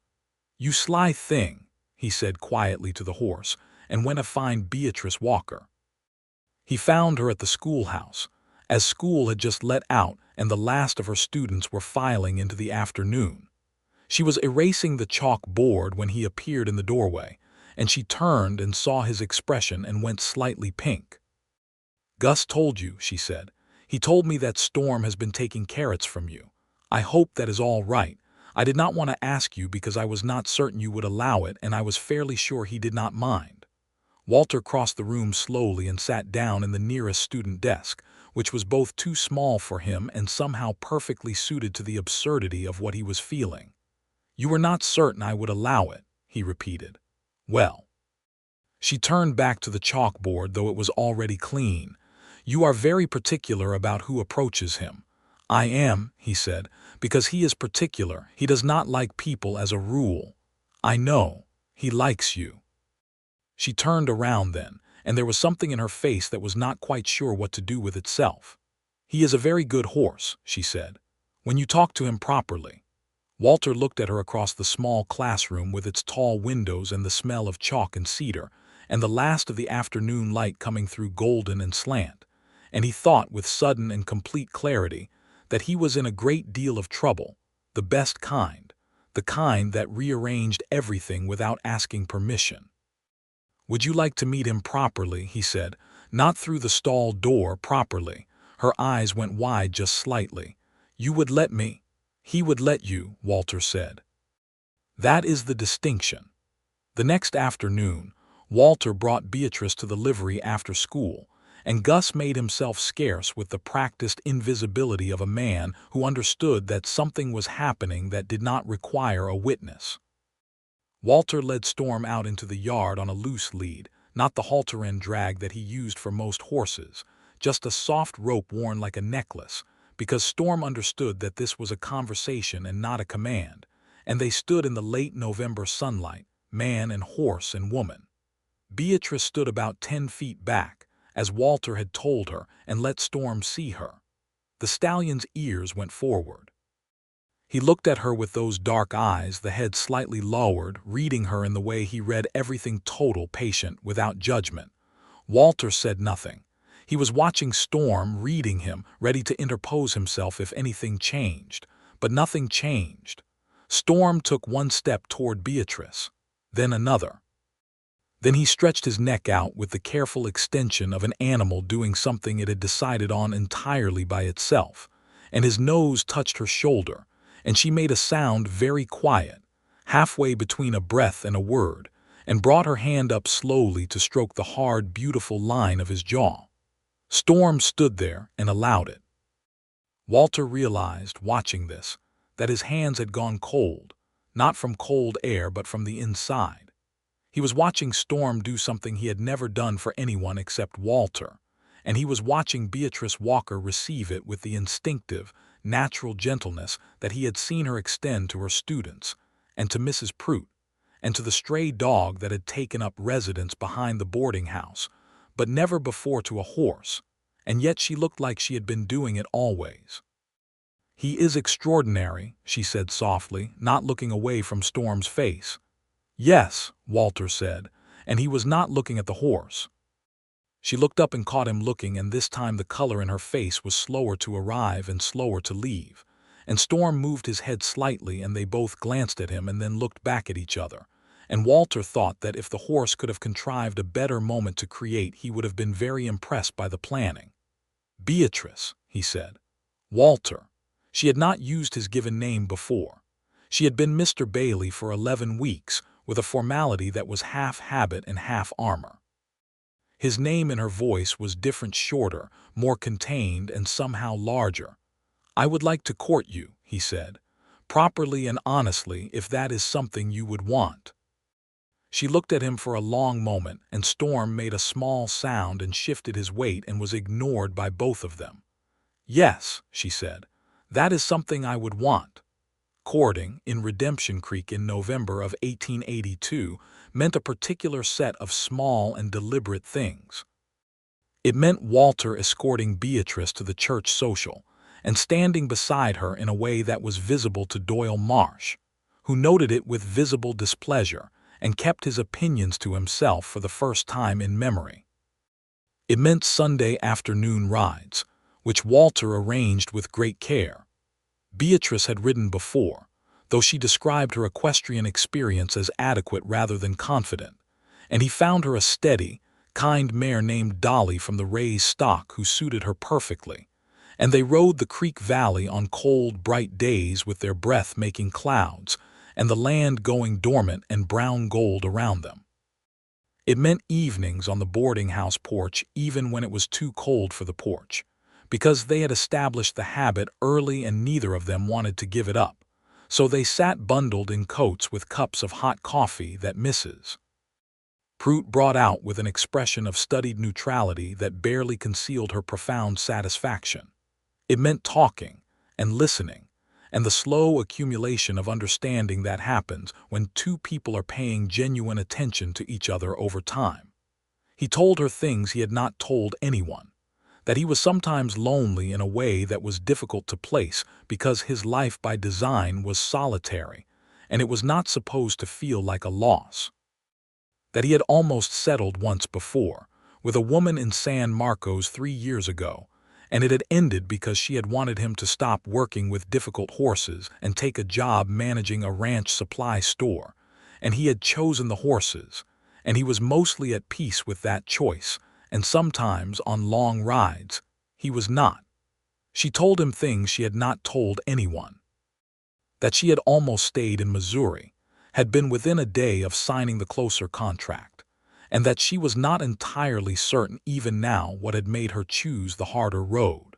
Speaker 1: "You sly thing," he said quietly to the horse, and went to find Beatrice Walker. He found her at the schoolhouse, as school had just let out and the last of her students were filing into the afternoon. She was erasing the chalk board when he appeared in the doorway, and she turned and saw his expression and went slightly pink. "Gus told you," she said. "He told me that Storm has been taking carrots from you. I hope that is all right. I did not want to ask you because I was not certain you would allow it, and I was fairly sure he did not mind." Walter crossed the room slowly and sat down in the nearest student desk, which was both too small for him and somehow perfectly suited to the absurdity of what he was feeling. "You were not certain I would allow it," he repeated. "Well." She turned back to the chalkboard, though it was already clean. "You are very particular about who approaches him." "I am," he said, "because he is particular. He does not like people as a rule." "I know. He likes you." She turned around then, and there was something in her face that was not quite sure what to do with itself. "He is a very good horse," she said, "when you talk to him properly." Walter looked at her across the small classroom with its tall windows and the smell of chalk and cedar, and the last of the afternoon light coming through golden and slant, and he thought with sudden and complete clarity that he was in a great deal of trouble, the best kind, the kind that rearranged everything without asking permission. "Would you like to meet him properly?" he said. "Not through the stall door, properly." Her eyes went wide just slightly. "You would let me?" "He would let you," Walter said. "That is the distinction." The next afternoon, Walter brought Beatrice to the livery after school, and Gus made himself scarce with the practiced invisibility of a man who understood that something was happening that did not require a witness. Walter led Storm out into the yard on a loose lead, not the halter-end drag that he used for most horses, just a soft rope worn like a necklace, because Storm understood that this was a conversation and not a command, and they stood in the late November sunlight, man and horse and woman. Beatrice stood about 10 feet back, as Walter had told her, and let Storm see her. The stallion's ears went forward. He looked at her with those dark eyes, the head slightly lowered, reading her in the way he read everything, total, patient, without judgment. Walter said nothing. He was watching Storm, reading him, ready to interpose himself if anything changed. But nothing changed. Storm took one step toward Beatrice, then another. Then he stretched his neck out with the careful extension of an animal doing something it had decided on entirely by itself, and his nose touched her shoulder, and she made a sound very quiet, halfway between a breath and a word, and brought her hand up slowly to stroke the hard, beautiful line of his jaw. Storm stood there and allowed it. Walter realized, watching this, that his hands had gone cold, not from cold air but from the inside. He was watching Storm do something he had never done for anyone except Walter, and he was watching Beatrice Walker receive it with the instinctive, natural gentleness that he had seen her extend to her students, and to Mrs. Prout, and to the stray dog that had taken up residence behind the boarding house, but never before to a horse, and yet she looked like she had been doing it always. "He is extraordinary," she said softly, not looking away from Storm's face. "Yes," Walter said, and he was not looking at the horse. She looked up and caught him looking, and this time the color in her face was slower to arrive and slower to leave. And Storm moved his head slightly, and they both glanced at him and then looked back at each other. And Walter thought that if the horse could have contrived a better moment to create, he would have been very impressed by the planning. "Beatrice," he said. "Walter." She had not used his given name before. She had been Mr. Bailey for 11 weeks, with a formality that was half habit and half armor. His name in her voice was different, shorter, more contained, and somehow larger. "I would like to court you," he said, "properly and honestly, if that is something you would want." She looked at him for a long moment, and Storm made a small sound and shifted his weight and was ignored by both of them. "Yes," she said, "that is something I would want." Courting, in Redemption Creek in November of 1882, meant a particular set of small and deliberate things. It meant Walter escorting Beatrice to the church social and standing beside her in a way that was visible to Doyle Marsh, who noted it with visible displeasure and kept his opinions to himself for the first time in memory. It meant Sunday afternoon rides, which Walter arranged with great care. Beatrice had ridden before, though she described her equestrian experience as adequate rather than confident, and he found her a steady, kind mare named Dolly from the Ray's stock who suited her perfectly, and they rode the creek valley on cold, bright days with their breath-making clouds and the land going dormant and brown gold around them. It meant evenings on the boarding house porch even when it was too cold for the porch, because they had established the habit early and neither of them wanted to give it up, so they sat bundled in coats with cups of hot coffee that Mrs. Prout brought out with an expression of studied neutrality that barely concealed her profound satisfaction. It meant talking and listening, and the slow accumulation of understanding that happens when two people are paying genuine attention to each other over time. He told her things he had not told anyone, that he was sometimes lonely in a way that was difficult to place because his life by design was solitary, and it was not supposed to feel like a loss. That he had almost settled once before, with a woman in San Marcos 3 years ago, and it had ended because she had wanted him to stop working with difficult horses and take a job managing a ranch supply store, and he had chosen the horses, and he was mostly at peace with that choice, and sometimes on long rides he was not. She told him things she had not told anyone. That she had almost stayed in Missouri, had been within a day of signing the closer contract, and that she was not entirely certain even now what had made her choose the harder road.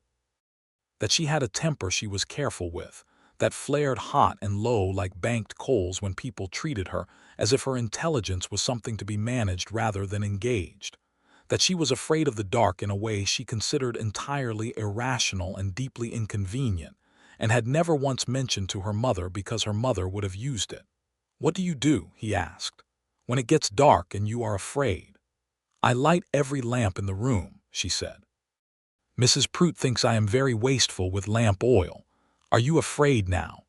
Speaker 1: That she had a temper she was careful with, that flared hot and low like banked coals when people treated her as if her intelligence was something to be managed rather than engaged. That she was afraid of the dark in a way she considered entirely irrational and deeply inconvenient, and had never once mentioned to her mother because her mother would have used it. "What do you do?" he asked, "when it gets dark and you are afraid?" "I light every lamp in the room," she said. "Mrs. Prout thinks I am very wasteful with lamp oil. Are you afraid now?"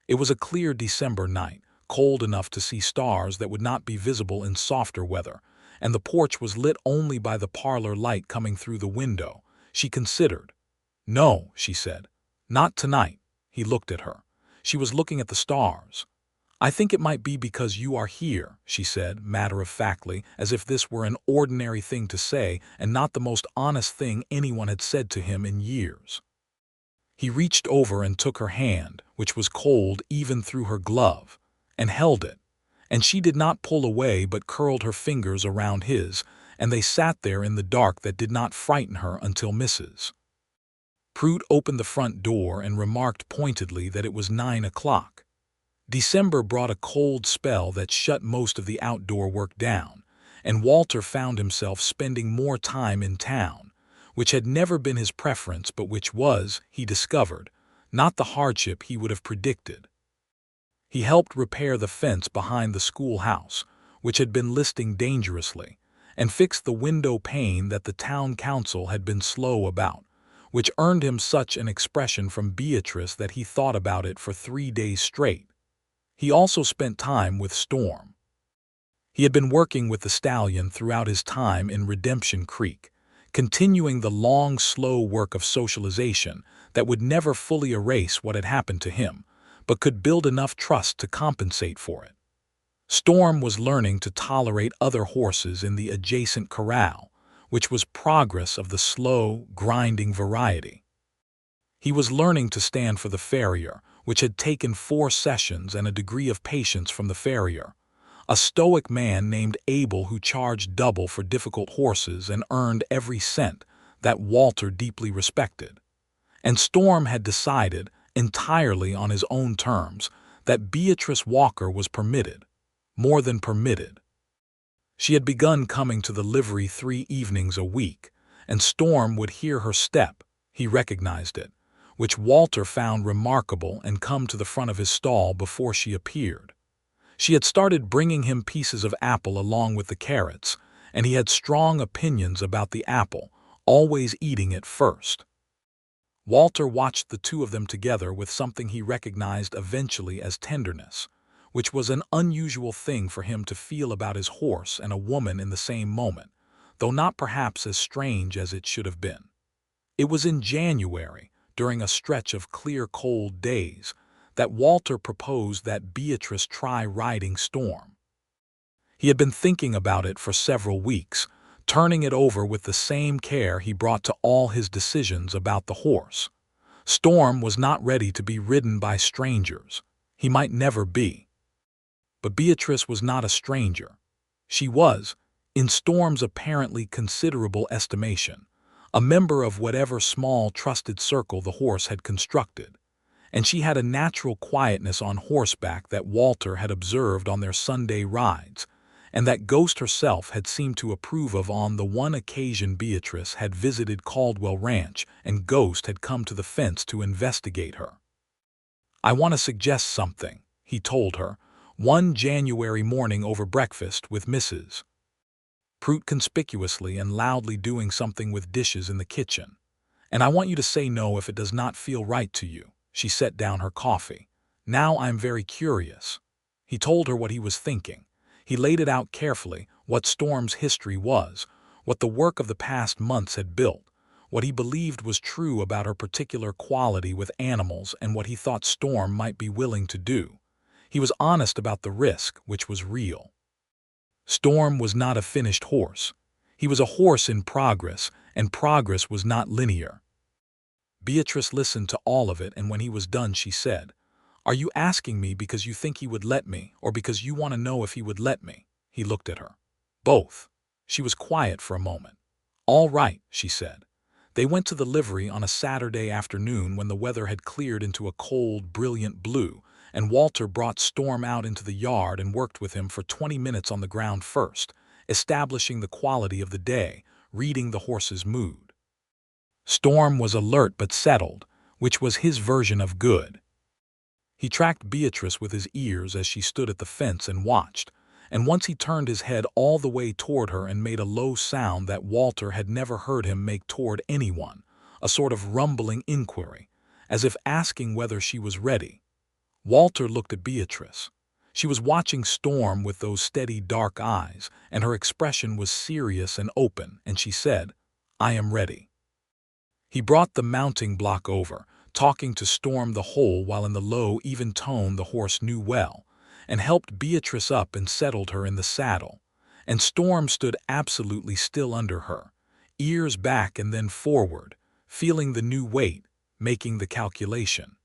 Speaker 1: It was a clear December night, cold enough to see stars that would not be visible in softer weather, and the porch was lit only by the parlor light coming through the window. She considered. "No," she said, "not tonight." He looked at her. She was looking at the stars. "I think it might be because you are here," she said, matter-of-factly, as if this were an ordinary thing to say and not the most honest thing anyone had said to him in years. He reached over and took her hand, which was cold even through her glove, and held it, and she did not pull away but curled her fingers around his, and they sat there in the dark that did not frighten her until Mrs. Prout opened the front door and remarked pointedly that it was 9 o'clock. December brought a cold spell that shut most of the outdoor work down, and Walter found himself spending more time in town, which had never been his preference but which was, he discovered, not the hardship he would have predicted. He helped repair the fence behind the schoolhouse, which had been listing dangerously, and fixed the window pane that the town council had been slow about, which earned him such an expression from Beatrice that he thought about it for 3 days straight. He also spent time with Storm. He had been working with the stallion throughout his time in Redemption Creek, continuing the long, slow work of socialization that would never fully erase what had happened to him, but could build enough trust to compensate for it. Storm was learning to tolerate other horses in the adjacent corral, which was progress of the slow, grinding variety. He was learning to stand for the farrier, which had taken 4 sessions and a degree of patience from the farrier, a stoic man named Abel who charged double for difficult horses and earned every cent that Walter deeply respected. And Storm had decided, entirely on his own terms, that Beatrice Walker was permitted, more than permitted. She had begun coming to the livery 3 evenings a week, and Storm would hear her step, he recognized it, which Walter found remarkable, and come to the front of his stall before she appeared. She had started bringing him pieces of apple along with the carrots, and he had strong opinions about the apple, always eating it first. Walter watched the 2 of them together with something he recognized eventually as tenderness, which was an unusual thing for him to feel about his horse and a woman in the same moment, though not perhaps as strange as it should have been. It was in January, during a stretch of clear, cold days, that Walter proposed that Beatrice try riding Storm. He had been thinking about it for several weeks, turning it over with the same care he brought to all his decisions about the horse. Storm was not ready to be ridden by strangers. He might never be. But Beatrice was not a stranger. She was, in Storm's apparently considerable estimation, a member of whatever small trusted circle the horse had constructed, and she had a natural quietness on horseback that Walter had observed on their Sunday rides, and that Ghost herself had seemed to approve of on the one occasion Beatrice had visited Caldwell Ranch and Ghost had come to the fence to investigate her. "I want to suggest something," he told her, one January morning over breakfast with Mrs. Prout conspicuously and loudly doing something with dishes in the kitchen. "And I want you to say no if it does not feel right to you." She set down her coffee. "Now I'm very curious." He told her what he was thinking. He laid it out carefully, what Storm's history was, what the work of the past months had built, what he believed was true about her particular quality with animals, and what he thought Storm might be willing to do. He was honest about the risk, which was real. Storm was not a finished horse. He was a horse in progress, and progress was not linear. Beatrice listened to all of it, and when he was done she said, "Are you asking me because you think he would let me, or because you want to know if he would let me?" He looked at her. "Both." She was quiet for a moment. "All right," she said. They went to the livery on a Saturday afternoon when the weather had cleared into a cold, brilliant blue, and Walter brought Storm out into the yard and worked with him for 20 minutes on the ground first, establishing the quality of the day, reading the horse's mood. Storm was alert but settled, which was his version of good. He tracked Beatrice with his ears as she stood at the fence and watched, and once he turned his head all the way toward her and made a low sound that Walter had never heard him make toward anyone, a sort of rumbling inquiry, as if asking whether she was ready. Walter looked at Beatrice. She was watching Storm with those steady dark eyes, and her expression was serious and open, and she said, "I am ready." He brought the mounting block over, talking to Storm the whole while in the low, even tone the horse knew well, and helped Beatrice up and settled her in the saddle, and Storm stood absolutely still under her, ears back and then forward, feeling the new weight, making the calculation.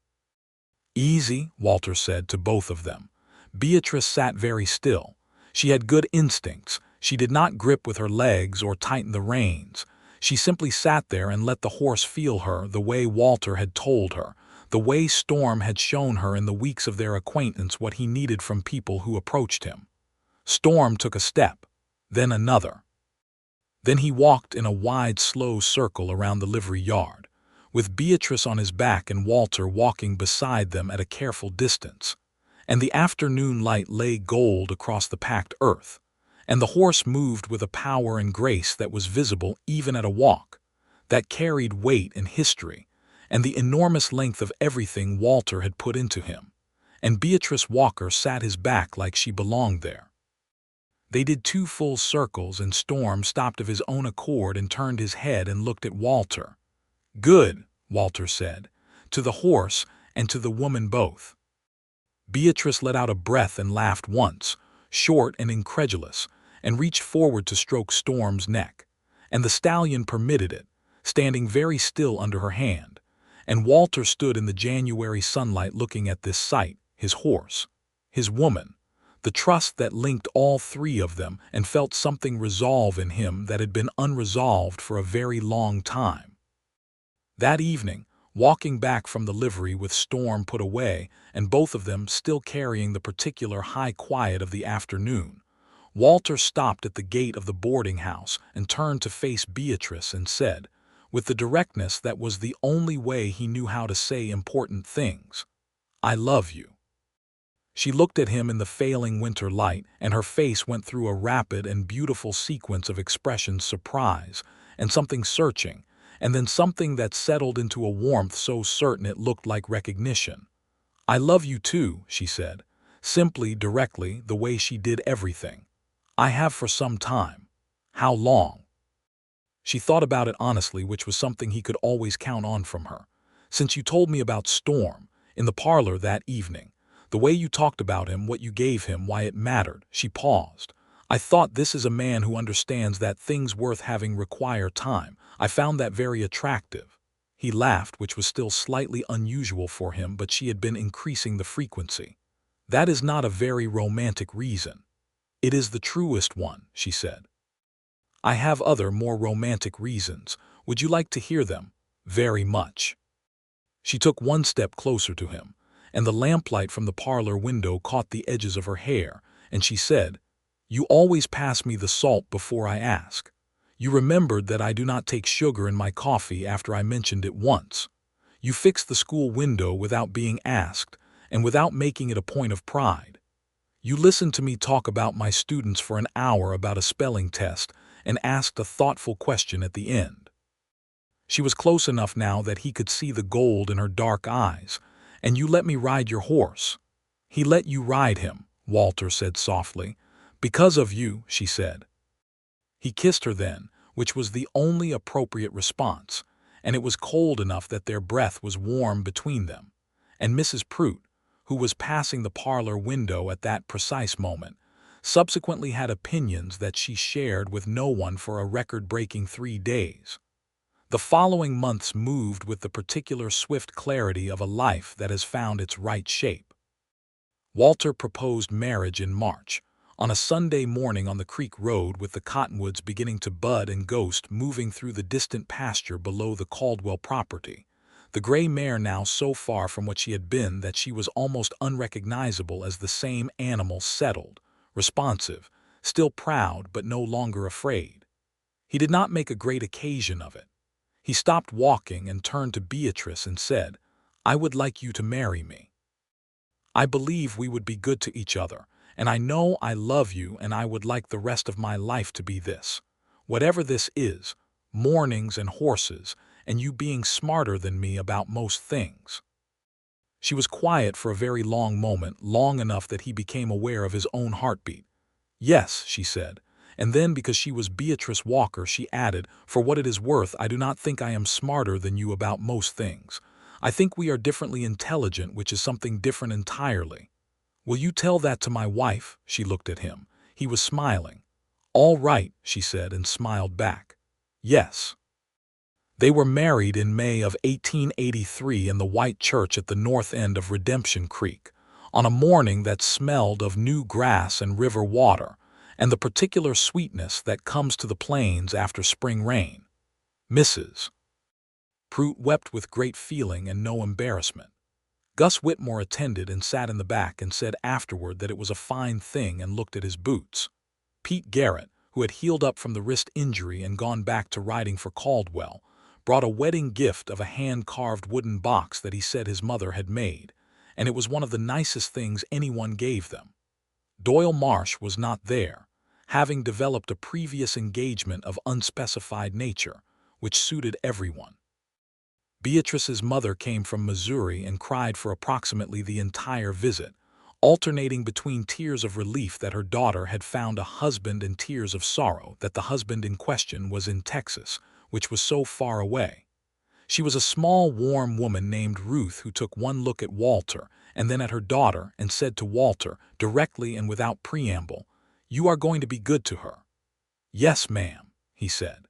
Speaker 1: "Easy," Walter said to both of them. Beatrice sat very still. She had good instincts. She did not grip with her legs or tighten the reins. She simply sat there and let the horse feel her the way Walter had told her, the way Storm had shown her in the weeks of their acquaintance what he needed from people who approached him. Storm took a step, then another. Then he walked in a wide, slow circle around the livery yard, with Beatrice on his back and Walter walking beside them at a careful distance, and the afternoon light lay gold across the packed earth, and the horse moved with a power and grace that was visible even at a walk, that carried weight and history, and the enormous length of everything Walter had put into him, and Beatrice Walker sat his back like she belonged there. They did 2 full circles, and Storm stopped of his own accord and turned his head and looked at Walter. "Good," Walter said, "to the horse and to the woman both." Beatrice let out a breath and laughed once, short and incredulous, and reached forward to stroke Storm's neck. And the stallion permitted it, standing very still under her hand. And Walter stood in the January sunlight looking at this sight, his horse, his woman, the trust that linked all 3 of them, and felt something resolve in him that had been unresolved for a very long time. That evening, walking back from the livery with Storm put away and both of them still carrying the particular high quiet of the afternoon, Walter stopped at the gate of the boarding house and turned to face Beatrice and said, with the directness that was the only way he knew how to say important things, "I love you." She looked at him in the failing winter light, and her face went through a rapid and beautiful sequence of expressions: surprise, and something searching, and then something that settled into a warmth so certain it looked like recognition. "I love you too," she said, simply, directly, the way she did everything. "I have for some time." "How long?" She thought about it honestly, which was something he could always count on from her. "Since you told me about Storm, in the parlor that evening. The way you talked about him, what you gave him, why it mattered." She paused. "I thought this is a man who understands that things worth having require time. I found that very attractive." He laughed, which was still slightly unusual for him, but she had been increasing the frequency. "That is not a very romantic reason." "It is the truest one," she said. "I have other, more romantic reasons. Would you like to hear them?" "Very much." She took one step closer to him, and the lamplight from the parlor window caught the edges of her hair, and she said, "You always pass me the salt before I ask. You remembered that I do not take sugar in my coffee after I mentioned it once. You fixed the school window without being asked, and without making it a point of pride. You listened to me talk about my students for an hour about a spelling test, and asked a thoughtful question at the end." She was close enough now that he could see the gold in her dark eyes. "And you let me ride your horse." "He let you ride him," Walter said softly. "Because of you," she said. He kissed her then, which was the only appropriate response, and it was cold enough that their breath was warm between them. And Mrs. Prout, who was passing the parlor window at that precise moment, subsequently had opinions that she shared with no one for a record-breaking 3 days. The following months moved with the particular swift clarity of a life that has found its right shape. Walter proposed marriage in March, on a Sunday morning on the creek road, with the cottonwoods beginning to bud and Ghost moving through the distant pasture below the Caldwell property, the gray mare now so far from what she had been that she was almost unrecognizable as the same animal, settled, responsive, still proud but no longer afraid. He did not make a great occasion of it. He stopped walking and turned to Beatrice and said, "I would like you to marry me. I believe we would be good to each other, and I know I love you, and I would like the rest of my life to be this. Whatever this is, mornings and horses, and you being smarter than me about most things." She was quiet for a very long moment, long enough that he became aware of his own heartbeat. "Yes," she said, and then, because she was Beatrice Walker, she added, "For what it is worth, I do not think I am smarter than you about most things. I think we are differently intelligent, which is something different entirely." "Will you tell that to my wife?" She looked at him. He was smiling. "All right," she said, and smiled back. "Yes." They were married in May of 1883 in the white church at the north end of Redemption Creek, on a morning that smelled of new grass and river water, and the particular sweetness that comes to the plains after spring rain. Mrs. Prout wept with great feeling and no embarrassment. Gus Whitmore attended and sat in the back and said afterward that it was a fine thing, and looked at his boots. Pete Garrett, who had healed up from the wrist injury and gone back to riding for Caldwell, brought a wedding gift of a hand-carved wooden box that he said his mother had made, and it was one of the nicest things anyone gave them. Doyle Marsh was not there, having developed a previous engagement of unspecified nature, which suited everyone. Beatrice's mother came from Missouri and cried for approximately the entire visit, alternating between tears of relief that her daughter had found a husband and tears of sorrow that the husband in question was in Texas, which was so far away. She was a small, warm woman named Ruth who took one look at Walter and then at her daughter and said to Walter, directly and without preamble, "You are going to be good to her." "Yes, ma'am," he said.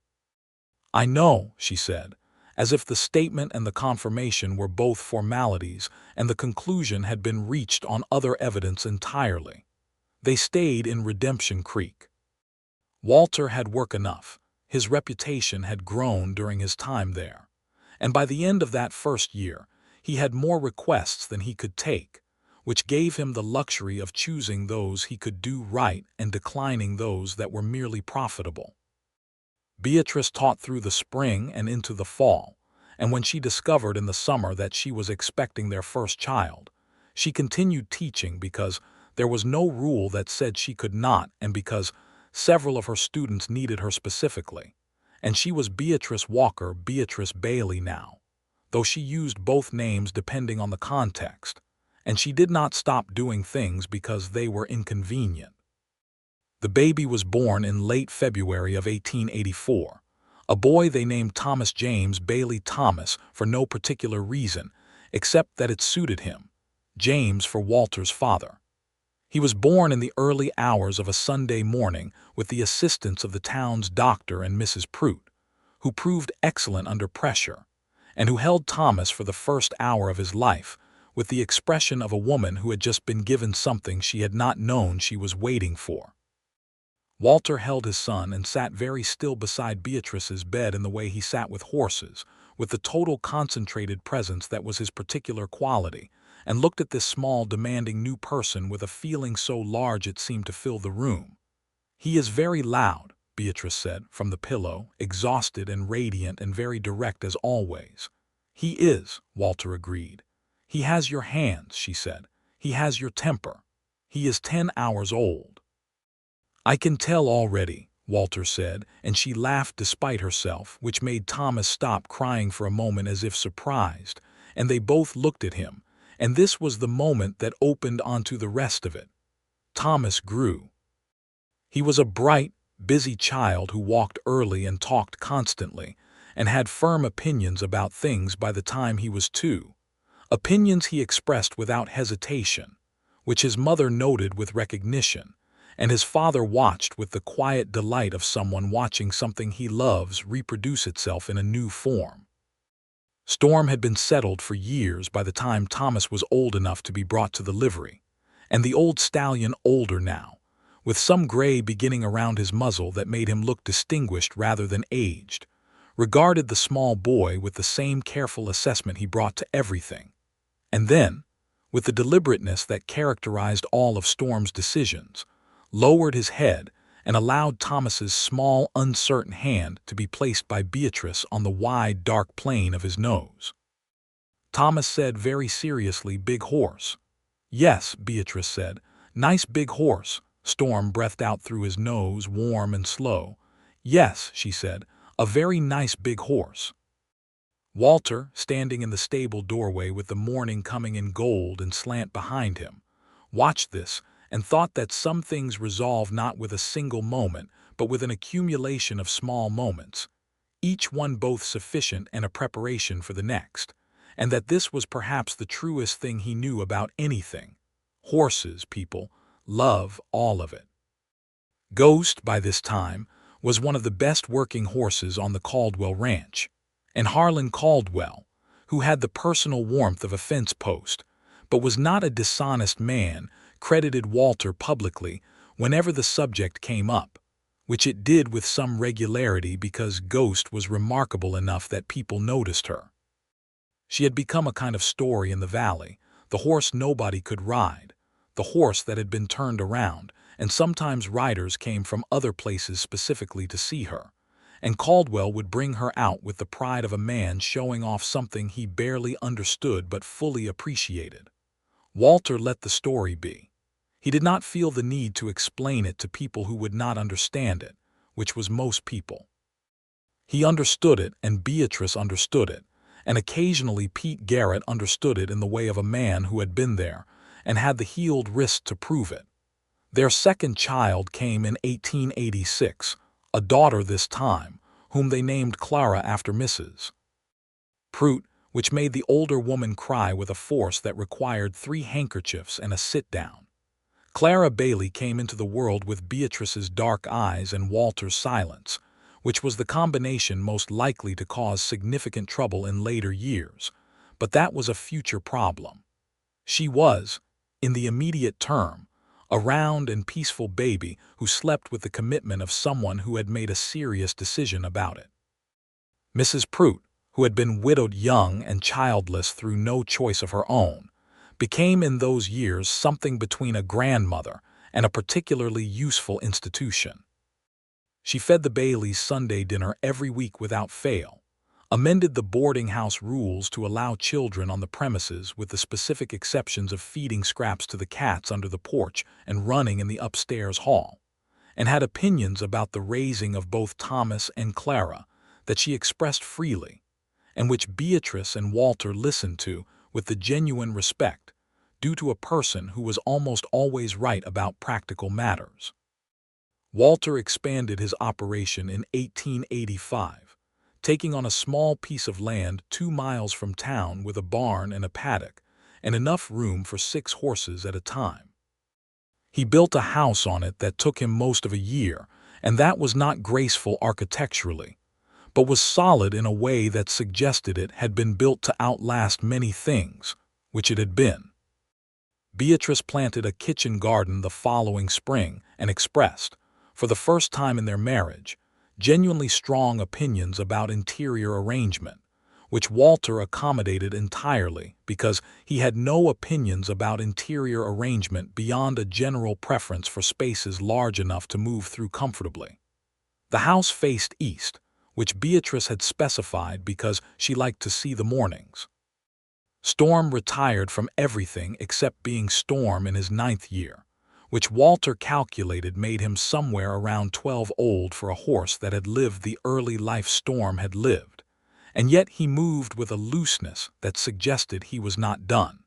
Speaker 1: "I know," she said, as if the statement and the confirmation were both formalities and the conclusion had been reached on other evidence entirely. They stayed in Redemption Creek. Walter had work enough. His reputation had grown during his time there. And by the end of that first year, he had more requests than he could take, which gave him the luxury of choosing those he could do right and declining those that were merely profitable. Beatrice taught through the spring and into the fall, and when she discovered in the summer that she was expecting their first child, she continued teaching because there was no rule that said she could not and because several of her students needed her specifically. And she was Beatrice Walker, Beatrice Bailey now, though she used both names depending on the context, and she did not stop doing things because they were inconvenient. The baby was born in late February of 1884, a boy they named Thomas James Bailey Thomas for no particular reason, except that it suited him, James for Walter's father. He was born in the early hours of a Sunday morning with the assistance of the town's doctor and Mrs. Prout, who proved excellent under pressure, and who held Thomas for the first hour of his life with the expression of a woman who had just been given something she had not known she was waiting for. Walter held his son and sat very still beside Beatrice's bed in the way he sat with horses, with the total concentrated presence that was his particular quality, and looked at this small, demanding new person with a feeling so large it seemed to fill the room. "He is very loud," Beatrice said, from the pillow, exhausted and radiant and very direct as always. "He is," Walter agreed. "He has your hands," she said. "He has your temper. He is 10 hours old." "I can tell already," Walter said, and she laughed despite herself, which made Thomas stop crying for a moment as if surprised, and they both looked at him, and this was the moment that opened onto the rest of it. Thomas grew. He was a bright, busy child who walked early and talked constantly, and had firm opinions about things by the time he was 2. Opinions he expressed without hesitation, which his mother noted with recognition, and his father watched with the quiet delight of someone watching something he loves reproduce itself in a new form. Storm had been settled for years by the time Thomas was old enough to be brought to the livery, and the old stallion older now, with some gray beginning around his muzzle that made him look distinguished rather than aged, regarded the small boy with the same careful assessment he brought to everything, and then, with the deliberateness that characterized all of Storm's decisions, lowered his head and allowed Thomas's small, uncertain hand to be placed by Beatrice on the wide, dark plane of his nose. Thomas said very seriously, "Big horse." "Yes," Beatrice said. "Nice big horse." Storm breathed out through his nose, warm and slow. "Yes," she said, "a very nice big horse." Walter, standing in the stable doorway with the morning coming in gold and slant behind him, watched this and thought that some things resolve not with a single moment, but with an accumulation of small moments, each one both sufficient and a preparation for the next, and that this was perhaps the truest thing he knew about anything. Horses, people, love, all of it. Ghost, by this time, was one of the best working horses on the Caldwell ranch, and Harlan Caldwell, who had the personal warmth of a fence post, but was not a dishonest man, credited Walter publicly whenever the subject came up, which it did with some regularity because Ghost was remarkable enough that people noticed her. She had become a kind of story in the valley, the horse nobody could ride, the horse that had been turned around, and sometimes riders came from other places specifically to see her, and Caldwell would bring her out with the pride of a man showing off something he barely understood but fully appreciated. Walter let the story be. He did not feel the need to explain it to people who would not understand it, which was most people. He understood it, and Beatrice understood it, and occasionally Pete Garrett understood it in the way of a man who had been there, and had the healed wrist to prove it. Their second child came in 1886, a daughter this time, whom they named Clara after Mrs. Prout, which made the older woman cry with a force that required 3 handkerchiefs and a sit-down. Clara Bailey came into the world with Beatrice's dark eyes and Walter's silence, which was the combination most likely to cause significant trouble in later years, but that was a future problem. She was, in the immediate term, a round and peaceful baby who slept with the commitment of someone who had made a serious decision about it. Mrs. Prout, who had been widowed young and childless through no choice of her own, became in those years something between a grandmother and a particularly useful institution. She fed the Baileys Sunday dinner every week without fail, amended the boarding house rules to allow children on the premises with the specific exceptions of feeding scraps to the cats under the porch and running in the upstairs hall, and had opinions about the raising of both Thomas and Clara that she expressed freely, and which Beatrice and Walter listened to with the genuine respect, due to a person who was almost always right about practical matters. Walter expanded his operation in 1885, taking on a small piece of land 2 miles from town with a barn and a paddock, and enough room for 6 horses at a time. He built a house on it that took him most of a year, and that was not graceful architecturally, but was solid in a way that suggested it had been built to outlast many things, which it had been. Beatrice planted a kitchen garden the following spring and expressed, for the first time in their marriage, genuinely strong opinions about interior arrangement, which Walter accommodated entirely because he had no opinions about interior arrangement beyond a general preference for spaces large enough to move through comfortably. The house faced east, which Beatrice had specified because she liked to see the mornings. Storm retired from everything except being Storm in his 9th year, which Walter calculated made him somewhere around 12 old for a horse that had lived the early life Storm had lived, and yet he moved with a looseness that suggested he was not done.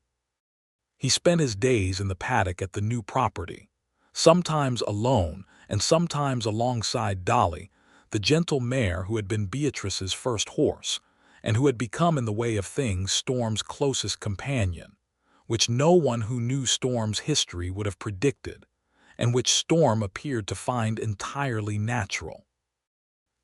Speaker 1: He spent his days in the paddock at the new property, sometimes alone and sometimes alongside Dolly, the gentle mare who had been Beatrice's first horse, and who had become in the way of things Storm's closest companion, which no one who knew Storm's history would have predicted, and which Storm appeared to find entirely natural.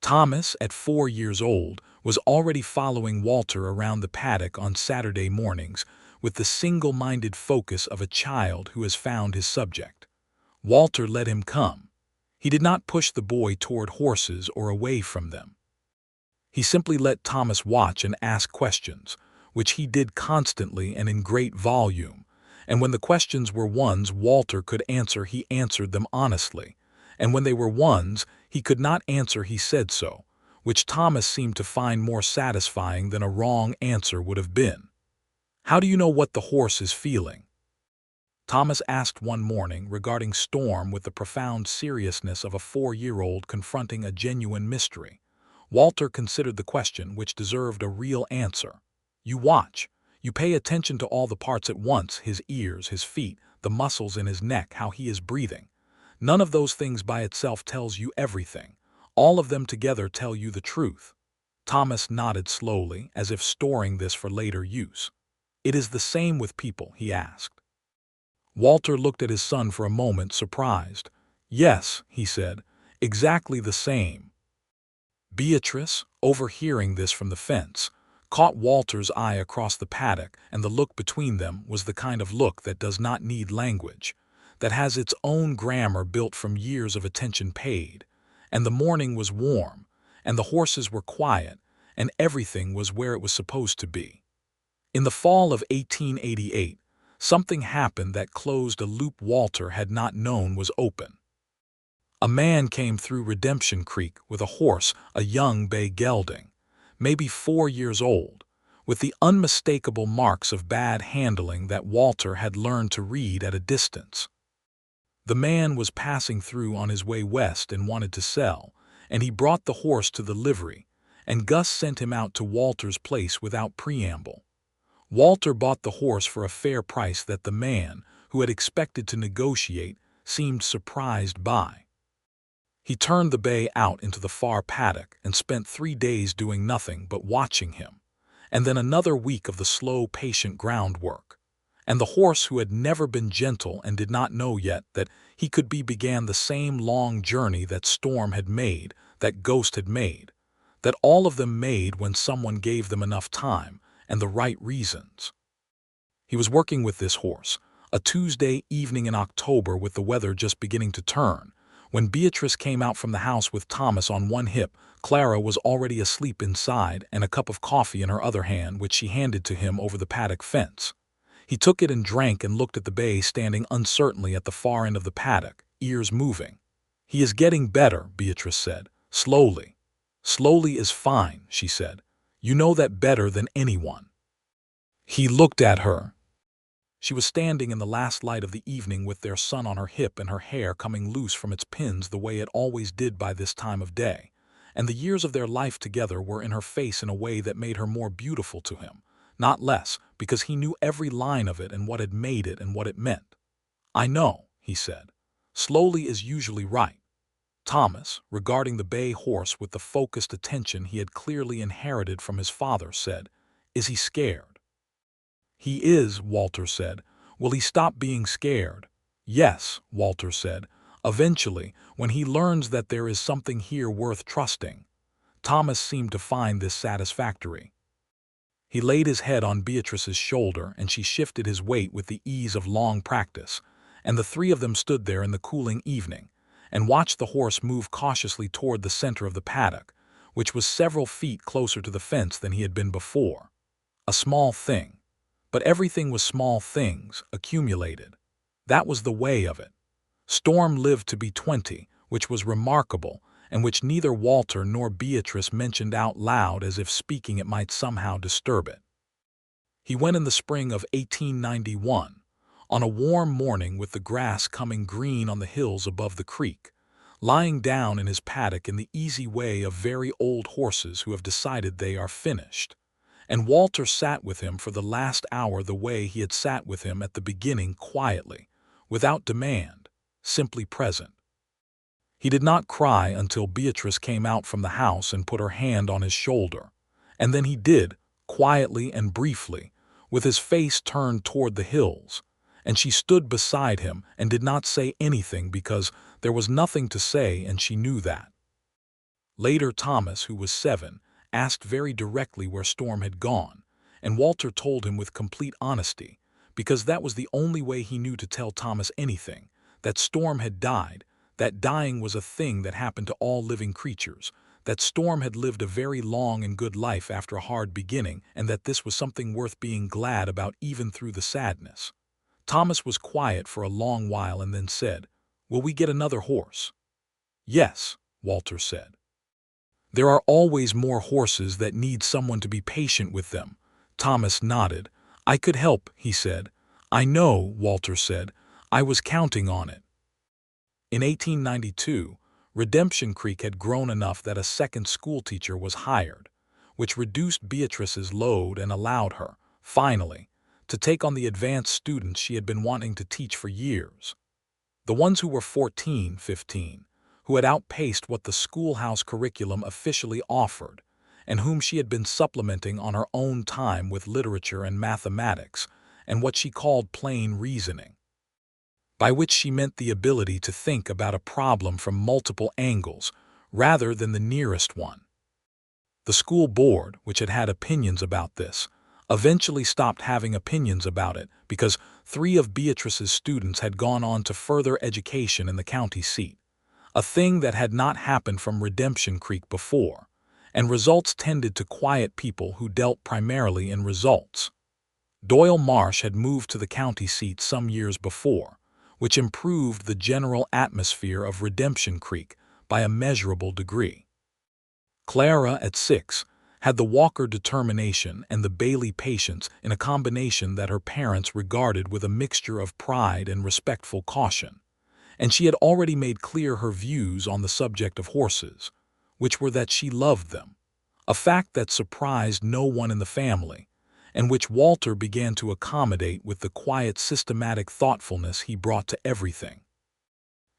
Speaker 1: Thomas, at 4 years old, was already following Walter around the paddock on Saturday mornings with the single-minded focus of a child who has found his subject. Walter let him come. He did not push the boy toward horses or away from them. He simply let Thomas watch and ask questions, which he did constantly and in great volume, and when the questions were ones Walter could answer he answered them honestly, and when they were ones he could not answer he said so, which Thomas seemed to find more satisfying than a wrong answer would have been. "How do you know what the horse is feeling?" Thomas asked one morning regarding Storm with the profound seriousness of a 4-year-old confronting a genuine mystery. Walter considered the question, which deserved a real answer. "You watch. You pay attention to all the parts at once, his ears, his feet, the muscles in his neck, how he is breathing. None of those things by itself tells you everything. All of them together tell you the truth." Thomas nodded slowly, as if storing this for later use. "It is the same with people?" he asked. Walter looked at his son for a moment, surprised. "Yes," he said, "exactly the same." Beatrice, overhearing this from the fence, caught Walter's eye across the paddock, and the look between them was the kind of look that does not need language, that has its own grammar built from years of attention paid, and the morning was warm, and the horses were quiet, and everything was where it was supposed to be. In the fall of 1888, something happened that closed a loop Walter had not known was open. A man came through Redemption Creek with a horse, a young bay gelding, maybe 4 years old, with the unmistakable marks of bad handling that Walter had learned to read at a distance. The man was passing through on his way west and wanted to sell, and he brought the horse to the livery, and Gus sent him out to Walter's place without preamble. Walter bought the horse for a fair price that the man, who had expected to negotiate, seemed surprised by. He turned the bay out into the far paddock and spent 3 days doing nothing but watching him, and then another week of the slow, patient groundwork. And the horse who had never been gentle and did not know yet that he could be began the same long journey that Storm had made, that Ghost had made, that all of them made when someone gave them enough time and the right reasons. He was working with this horse, a Tuesday evening in October with the weather just beginning to turn. When Beatrice came out from the house with Thomas on one hip, Clara was already asleep inside and a cup of coffee in her other hand, which she handed to him over the paddock fence. He took it and drank and looked at the bay standing uncertainly at the far end of the paddock, ears moving. "He is getting better," Beatrice said. "Slowly." "Slowly is fine," she said. "You know that better than anyone." He looked at her. She was standing in the last light of the evening with their son on her hip and her hair coming loose from its pins the way it always did by this time of day, and the years of their life together were in her face in a way that made her more beautiful to him, not less, because he knew every line of it and what had made it and what it meant. "I know," he said. "Slowly is usually right." Thomas, regarding the bay horse with the focused attention he had clearly inherited from his father, said, "Is he scared?" "He is," Walter said. "Will he stop being scared?" "Yes," Walter said. "Eventually, when he learns that there is something here worth trusting." Thomas seemed to find this satisfactory. He laid his head on Beatrice's shoulder, and she shifted his weight with the ease of long practice, and the three of them stood there in the cooling evening and watched the horse move cautiously toward the center of the paddock, which was several feet closer to the fence than he had been before. A small thing. But everything was small things, accumulated. That was the way of it. Storm lived to be 20, which was remarkable, and which neither Walter nor Beatrice mentioned out loud as if speaking it might somehow disturb it. He went in the spring of 1891, on a warm morning with the grass coming green on the hills above the creek, lying down in his paddock in the easy way of very old horses who have decided they are finished. And Walter sat with him for the last hour the way he had sat with him at the beginning, quietly, without demand, simply present. He did not cry until Beatrice came out from the house and put her hand on his shoulder, and then he did, quietly and briefly, with his face turned toward the hills, and she stood beside him and did not say anything because there was nothing to say, and she knew that. Later Thomas, who was 7, asked very directly where Storm had gone, and Walter told him with complete honesty, because that was the only way he knew to tell Thomas anything, that Storm had died, that dying was a thing that happened to all living creatures, that Storm had lived a very long and good life after a hard beginning, and that this was something worth being glad about even through the sadness. Thomas was quiet for a long while and then said, "Will we get another horse?" "Yes," Walter said. "There are always more horses that need someone to be patient with them." Thomas nodded. "I could help," he said. "I know," Walter said. "I was counting on it." In 1892, Redemption Creek had grown enough that a second schoolteacher was hired, which reduced Beatrice's load and allowed her, finally, to take on the advanced students she had been wanting to teach for years. The ones who were 14, 15, who had outpaced what the schoolhouse curriculum officially offered, and whom she had been supplementing on her own time with literature and mathematics and what she called plain reasoning, by which she meant the ability to think about a problem from multiple angles rather than the nearest one. The school board, which had had opinions about this, eventually stopped having opinions about it because 3 of Beatrice's students had gone on to further education in the county seat, a thing that had not happened from Redemption Creek before, and results tended to quiet people who dealt primarily in results. Doyle Marsh had moved to the county seat some years before, which improved the general atmosphere of Redemption Creek by a measurable degree. Clara, at 6, had the Walker determination and the Bailey patience in a combination that her parents regarded with a mixture of pride and respectful caution, and she had already made clear her views on the subject of horses, which were that she loved them, a fact that surprised no one in the family, and which Walter began to accommodate with the quiet, systematic thoughtfulness he brought to everything.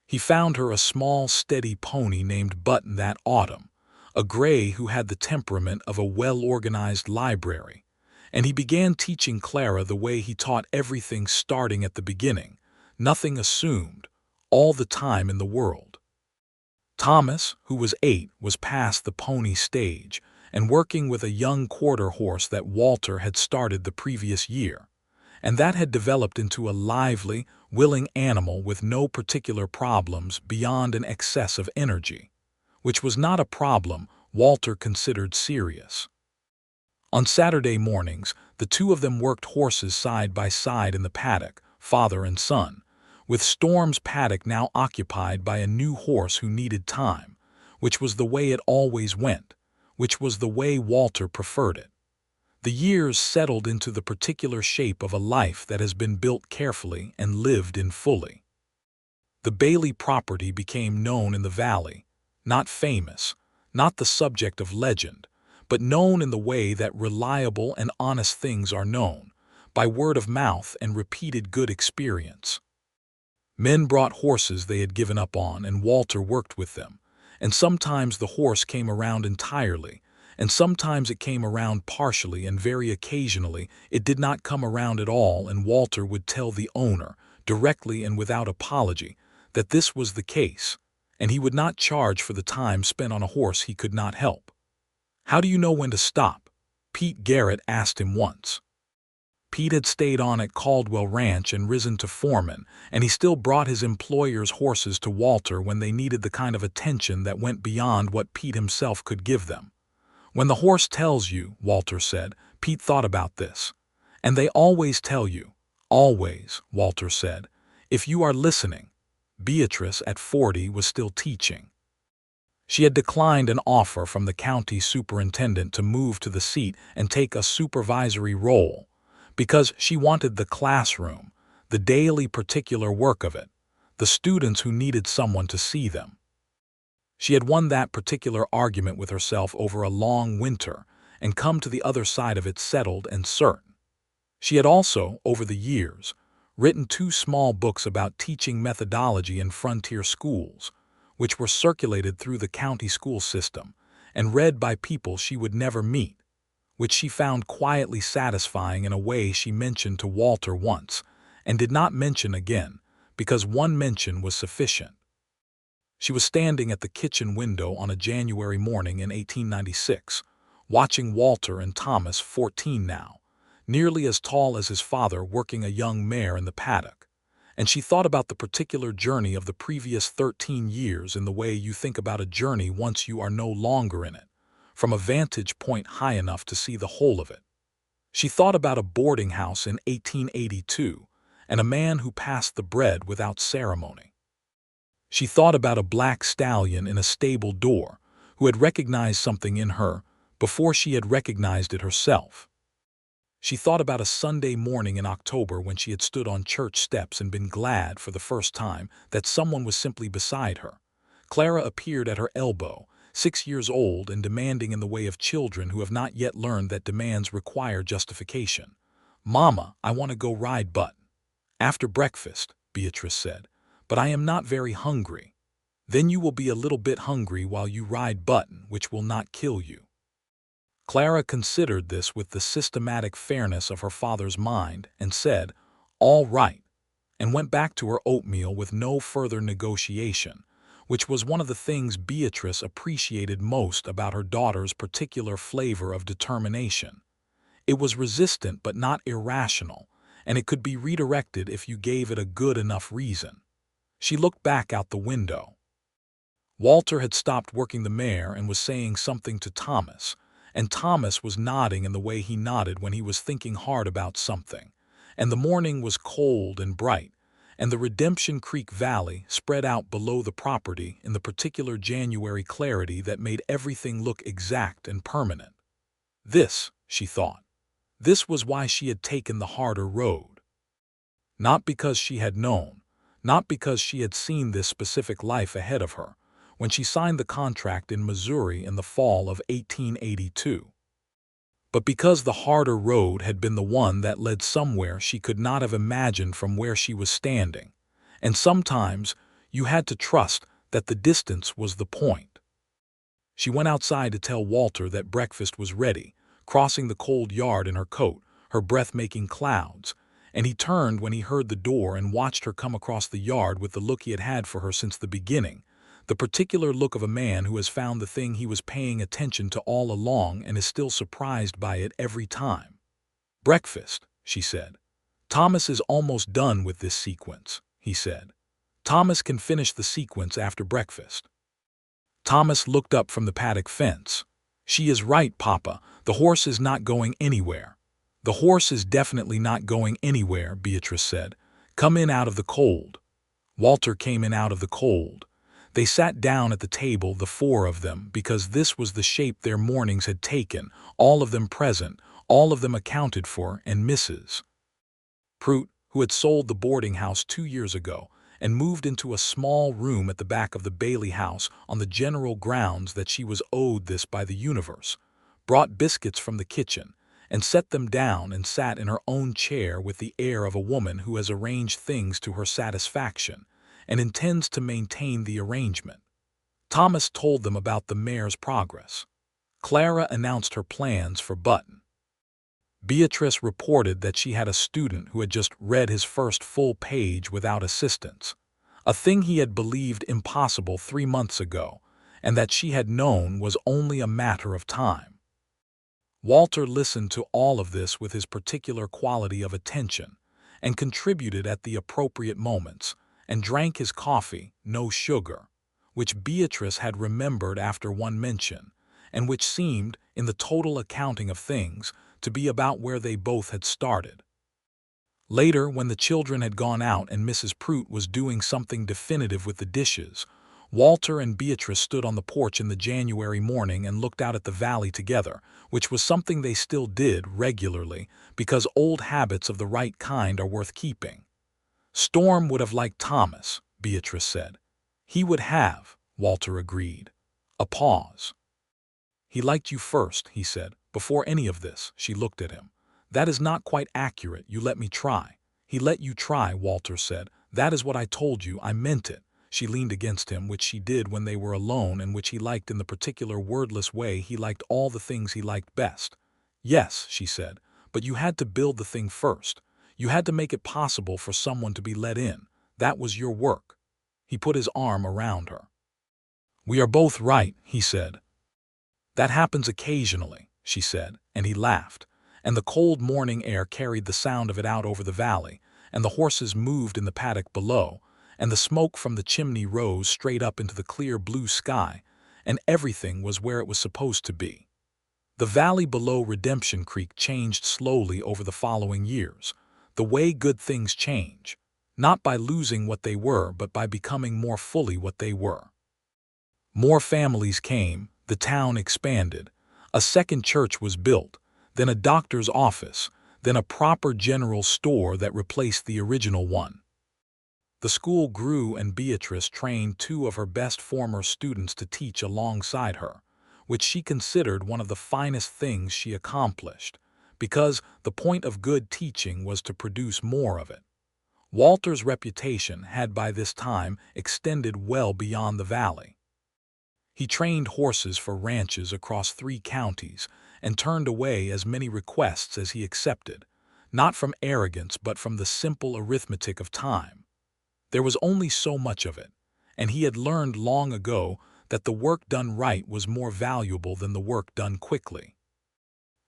Speaker 1: He found her a small, steady pony named Button that autumn, a gray who had the temperament of a well-organized library, and he began teaching Clara the way he taught everything starting at the beginning, nothing assumed, all the time in the world. Thomas, who was 8, was past the pony stage and working with a young quarter horse that Walter had started the previous year, and that had developed into a lively, willing animal with no particular problems beyond an excess of energy, which was not a problem Walter considered serious. On Saturday mornings, the two of them worked horses side by side in the paddock, father and son, with Storm's paddock now occupied by a new horse who needed time, which was the way it always went, which was the way Walter preferred it. The years settled into the particular shape of a life that has been built carefully and lived in fully. The Bailey property became known in the valley, not famous, not the subject of legend, but known in the way that reliable and honest things are known, by word of mouth and repeated good experience. Men brought horses they had given up on, and Walter worked with them, and sometimes the horse came around entirely, and sometimes it came around partially, and very occasionally it did not come around at all, and Walter would tell the owner, directly and without apology, that this was the case, and he would not charge for the time spent on a horse he could not help. "How do you know when to stop?" Pete Garrett asked him once. Pete had stayed on at Caldwell Ranch and risen to foreman, and he still brought his employer's horses to Walter when they needed the kind of attention that went beyond what Pete himself could give them. "When the horse tells you," Walter said. Pete thought about this. "And they always tell you." "Always," Walter said, "if you are listening." Beatrice, at 40, was still teaching. She had declined an offer from the county superintendent to move to the seat and take a supervisory role, because she wanted the classroom, the daily particular work of it, the students who needed someone to see them. She had won that particular argument with herself over a long winter and come to the other side of it settled and certain. She had also, over the years, written 2 small books about teaching methodology in frontier schools, which were circulated through the county school system and read by people she would never meet, which she found quietly satisfying in a way she mentioned to Walter once and did not mention again, because one mention was sufficient. She was standing at the kitchen window on a January morning in 1896, watching Walter and Thomas, 14 now, nearly as tall as his father, working a young mare in the paddock, and she thought about the particular journey of the previous 13 years in the way you think about a journey once you are no longer in it, from a vantage point high enough to see the whole of it. She thought about a boarding house in 1882 and a man who passed the bread without ceremony. She thought about a black stallion in a stable door who had recognized something in her before she had recognized it herself. She thought about a Sunday morning in October when she had stood on church steps and been glad for the first time that someone was simply beside her. Clara appeared at her elbow, 6 years old and demanding in the way of children who have not yet learned that demands require justification. "Mama, I want to go ride Button." "After breakfast," Beatrice said, "but I am not very hungry." "Then you will be a little bit hungry while you ride Button, which will not kill you." Clara considered this with the systematic fairness of her father's mind and said, "All right," and went back to her oatmeal with no further negotiation, which was one of the things Beatrice appreciated most about her daughter's particular flavor of determination. It was resistant but not irrational, and it could be redirected if you gave it a good enough reason. She looked back out the window. Walter had stopped working the mare and was saying something to Thomas, and Thomas was nodding in the way he nodded when he was thinking hard about something, and the morning was cold and bright, and the Redemption Creek Valley spread out below the property in the particular January clarity that made everything look exact and permanent. This, she thought, this was why she had taken the harder road. Not because she had known, not because she had seen this specific life ahead of her, when she signed the contract in Missouri in the fall of 1882. but because the harder road had been the one that led somewhere she could not have imagined from where she was standing. And sometimes you had to trust that the distance was the point. She went outside to tell Walter that breakfast was ready, crossing the cold yard in her coat, her breath making clouds, and he turned when he heard the door and watched her come across the yard with the look he had had for her since the beginning, the particular look of a man who has found the thing he was paying attention to all along and is still surprised by it every time. "Breakfast," she said. "Thomas is almost done with this sequence," he said. "Thomas can finish the sequence after breakfast." Thomas looked up from the paddock fence. "She is right, Papa. The horse is not going anywhere." "The horse is definitely not going anywhere," Beatrice said. "Come in out of the cold." Walter came in out of the cold. They sat down at the table, the four of them, because this was the shape their mornings had taken, all of them present, all of them accounted for, and Mrs. Prout, who had sold the boarding house 2 years ago, and moved into a small room at the back of the Bailey house on the general grounds that she was owed this by the universe, brought biscuits from the kitchen, and set them down and sat in her own chair with the air of a woman who has arranged things to her satisfaction, and intends to maintain the arrangement. Thomas told them about the mare's progress. Clara announced her plans for Button. Beatrice reported that she had a student who had just read his first full page without assistance, a thing he had believed impossible 3 months ago, and that she had known was only a matter of time. Walter listened to all of this with his particular quality of attention, and contributed at the appropriate moments, and drank his coffee, no sugar, which Beatrice had remembered after one mention, and which seemed, in the total accounting of things, to be about where they both had started. Later, when the children had gone out and Mrs. Prout was doing something definitive with the dishes, Walter and Beatrice stood on the porch in the January morning and looked out at the valley together, which was something they still did regularly, because old habits of the right kind are worth keeping. "Storm would have liked Thomas," Beatrice said. "He would have," Walter agreed. A pause. "He liked you first," he said. "Before any of this." She looked at him. "That is not quite accurate. You let me try." "He let you try," Walter said. "That is what I told you. I meant it." She leaned against him, which she did when they were alone and which he liked in the particular wordless way he liked all the things he liked best. "Yes," she said, "but you had to build the thing first. You had to make it possible for someone to be let in. That was your work." He put his arm around her. "We are both right," he said. "That happens occasionally," she said, and he laughed, and the cold morning air carried the sound of it out over the valley, and the horses moved in the paddock below, and the smoke from the chimney rose straight up into the clear blue sky, and everything was where it was supposed to be. The valley below Redemption Creek changed slowly over the following years, the way good things change, not by losing what they were but by becoming more fully what they were. More families came, the town expanded, a second church was built, then a doctor's office, then a proper general store that replaced the original one. The school grew and Beatrice trained 2 of her best former students to teach alongside her, which she considered one of the finest things she accomplished, because the point of good teaching was to produce more of it. Walter's reputation had by this time extended well beyond the valley. He trained horses for ranches across 3 counties and turned away as many requests as he accepted, not from arrogance but from the simple arithmetic of time. There was only so much of it, and he had learned long ago that the work done right was more valuable than the work done quickly.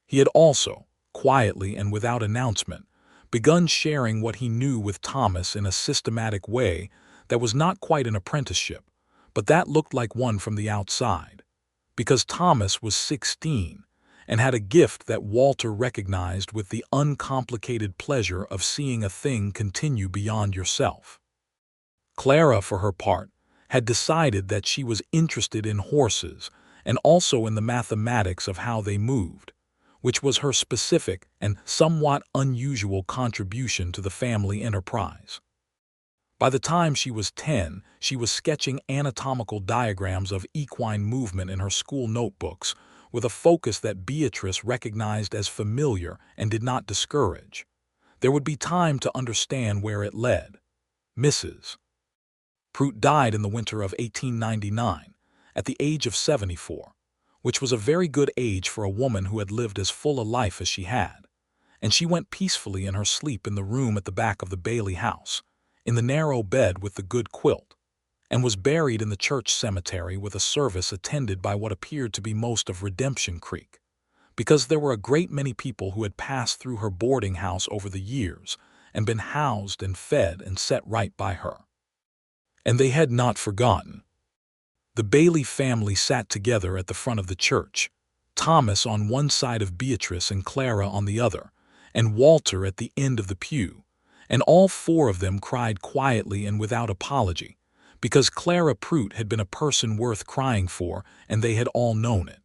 Speaker 1: He had also, quietly and without announcement, begun sharing what he knew with Thomas in a systematic way that was not quite an apprenticeship, but that looked like one from the outside, because Thomas was 16 and had a gift that Walter recognized with the uncomplicated pleasure of seeing a thing continue beyond yourself. Clara, for her part, had decided that she was interested in horses and also in the mathematics of how they moved, which was her specific and somewhat unusual contribution to the family enterprise. By the time she was 10, she was sketching anatomical diagrams of equine movement in her school notebooks, with a focus that Beatrice recognized as familiar and did not discourage. There would be time to understand where it led. Mrs. Prout died in the winter of 1899, at the age of 74, which was a very good age for a woman who had lived as full a life as she had, and she went peacefully in her sleep in the room at the back of the Bailey house, in the narrow bed with the good quilt, and was buried in the church cemetery with a service attended by what appeared to be most of Redemption Creek, because there were a great many people who had passed through her boarding house over the years and been housed and fed and set right by her. And they had not forgotten. The Bailey family sat together at the front of the church, Thomas on one side of Beatrice and Clara on the other, and Walter at the end of the pew, and all four of them cried quietly and without apology, because Clara Prout had been a person worth crying for, and they had all known it.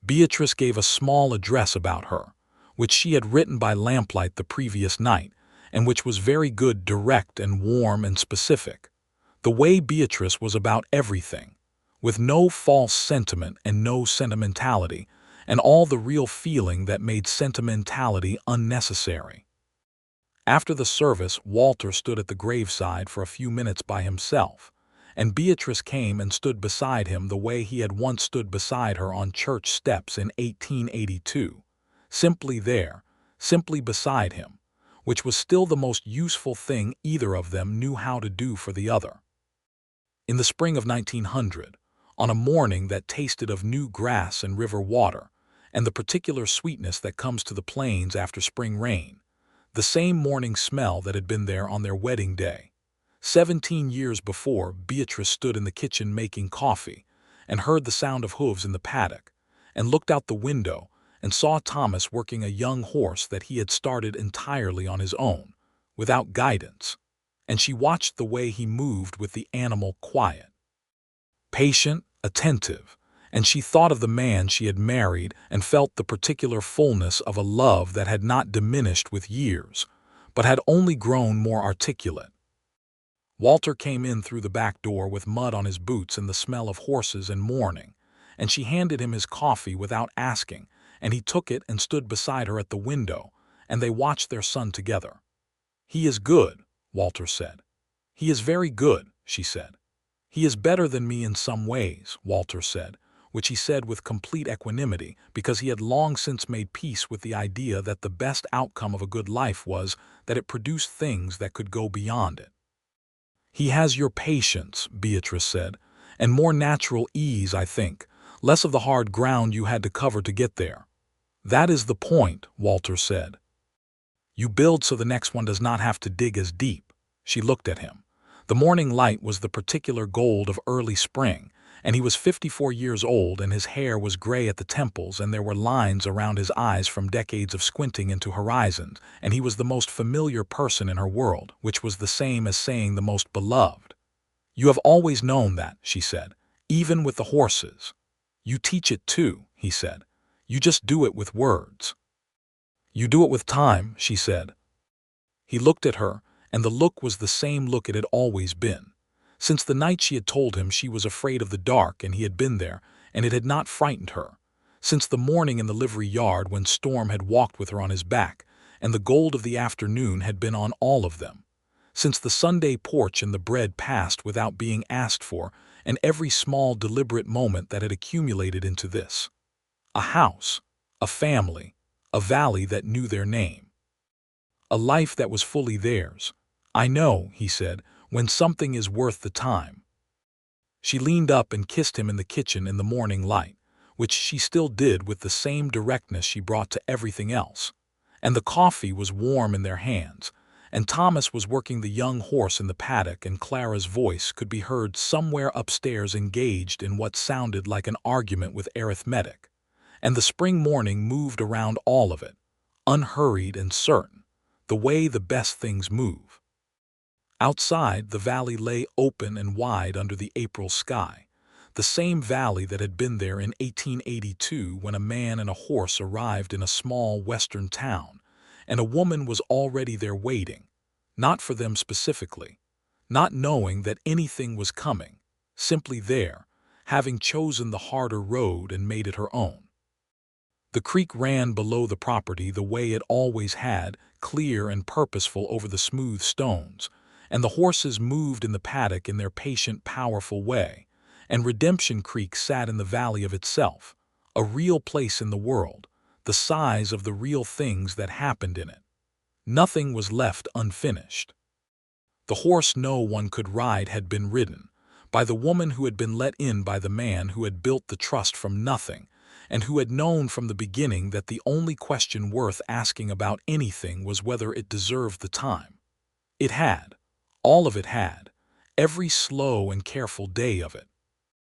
Speaker 1: Beatrice gave a small address about her, which she had written by lamplight the previous night, and which was very good, direct and warm and specific. The way Beatrice was about everything, with no false sentiment and no sentimentality, and all the real feeling that made sentimentality unnecessary. After the service, Walter stood at the graveside for a few minutes by himself, and Beatrice came and stood beside him the way he had once stood beside her on church steps in 1882, simply there, simply beside him, which was still the most useful thing either of them knew how to do for the other. In the spring of 1900, on a morning that tasted of new grass and river water, and the particular sweetness that comes to the plains after spring rain, the same morning smell that had been there on their wedding day, 17 years before, Beatrice stood in the kitchen making coffee, and heard the sound of hooves in the paddock, and looked out the window and saw Thomas working a young horse that he had started entirely on his own, without guidance, and she watched the way he moved with the animal quiet, patient, attentive, and she thought of the man she had married and felt the particular fullness of a love that had not diminished with years, but had only grown more articulate. Walter came in through the back door with mud on his boots and the smell of horses and mourning, and she handed him his coffee without asking, and he took it and stood beside her at the window, and they watched their son together. "He is good," Walter said. "He is very good," she said. "He is better than me in some ways," Walter said, which he said with complete equanimity, because he had long since made peace with the idea that the best outcome of a good life was that it produced things that could go beyond it. "He has your patience," Beatrice said, "and more natural ease, I think, less of the hard ground you had to cover to get there." "That is the point," Walter said. "You build so the next one does not have to dig as deep." She looked at him. The morning light was the particular gold of early spring, and he was 54 years old, and his hair was gray at the temples, and there were lines around his eyes from decades of squinting into horizons, and he was the most familiar person in her world, which was the same as saying the most beloved. "You have always known that," she said, "even with the horses." "You teach it too," he said. "You just do it with words." "You do it with time," she said. He looked at her, and the look was the same look it had always been. Since the night she had told him she was afraid of the dark and he had been there, and it had not frightened her. Since the morning in the livery yard when Storm had walked with her on his back, and the gold of the afternoon had been on all of them. Since the Sunday porch and the bread passed without being asked for, and every small deliberate moment that had accumulated into this. A house, a family, a valley that knew their name. A life that was fully theirs. "I know," he said, "when something is worth the time." She leaned up and kissed him in the kitchen in the morning light, which she still did with the same directness she brought to everything else. And the coffee was warm in their hands, and Thomas was working the young horse in the paddock, and Clara's voice could be heard somewhere upstairs engaged in what sounded like an argument with arithmetic. And the spring morning moved around all of it, unhurried and certain, the way the best things move. Outside, the valley lay open and wide under the April sky, the same valley that had been there in 1882 when a man and a horse arrived in a small western town, and a woman was already there waiting, not for them specifically, not knowing that anything was coming, simply there, having chosen the harder road and made it her own. The creek ran below the property the way it always had, clear and purposeful over the smooth stones, and the horses moved in the paddock in their patient, powerful way, and Redemption Creek sat in the valley of itself, a real place in the world, the size of the real things that happened in it. Nothing was left unfinished. The horse no one could ride had been ridden, by the woman who had been let in by the man who had built the trust from nothing, and who had known from the beginning that the only question worth asking about anything was whether it deserved the time. It had. All of it had. Every slow and careful day of it.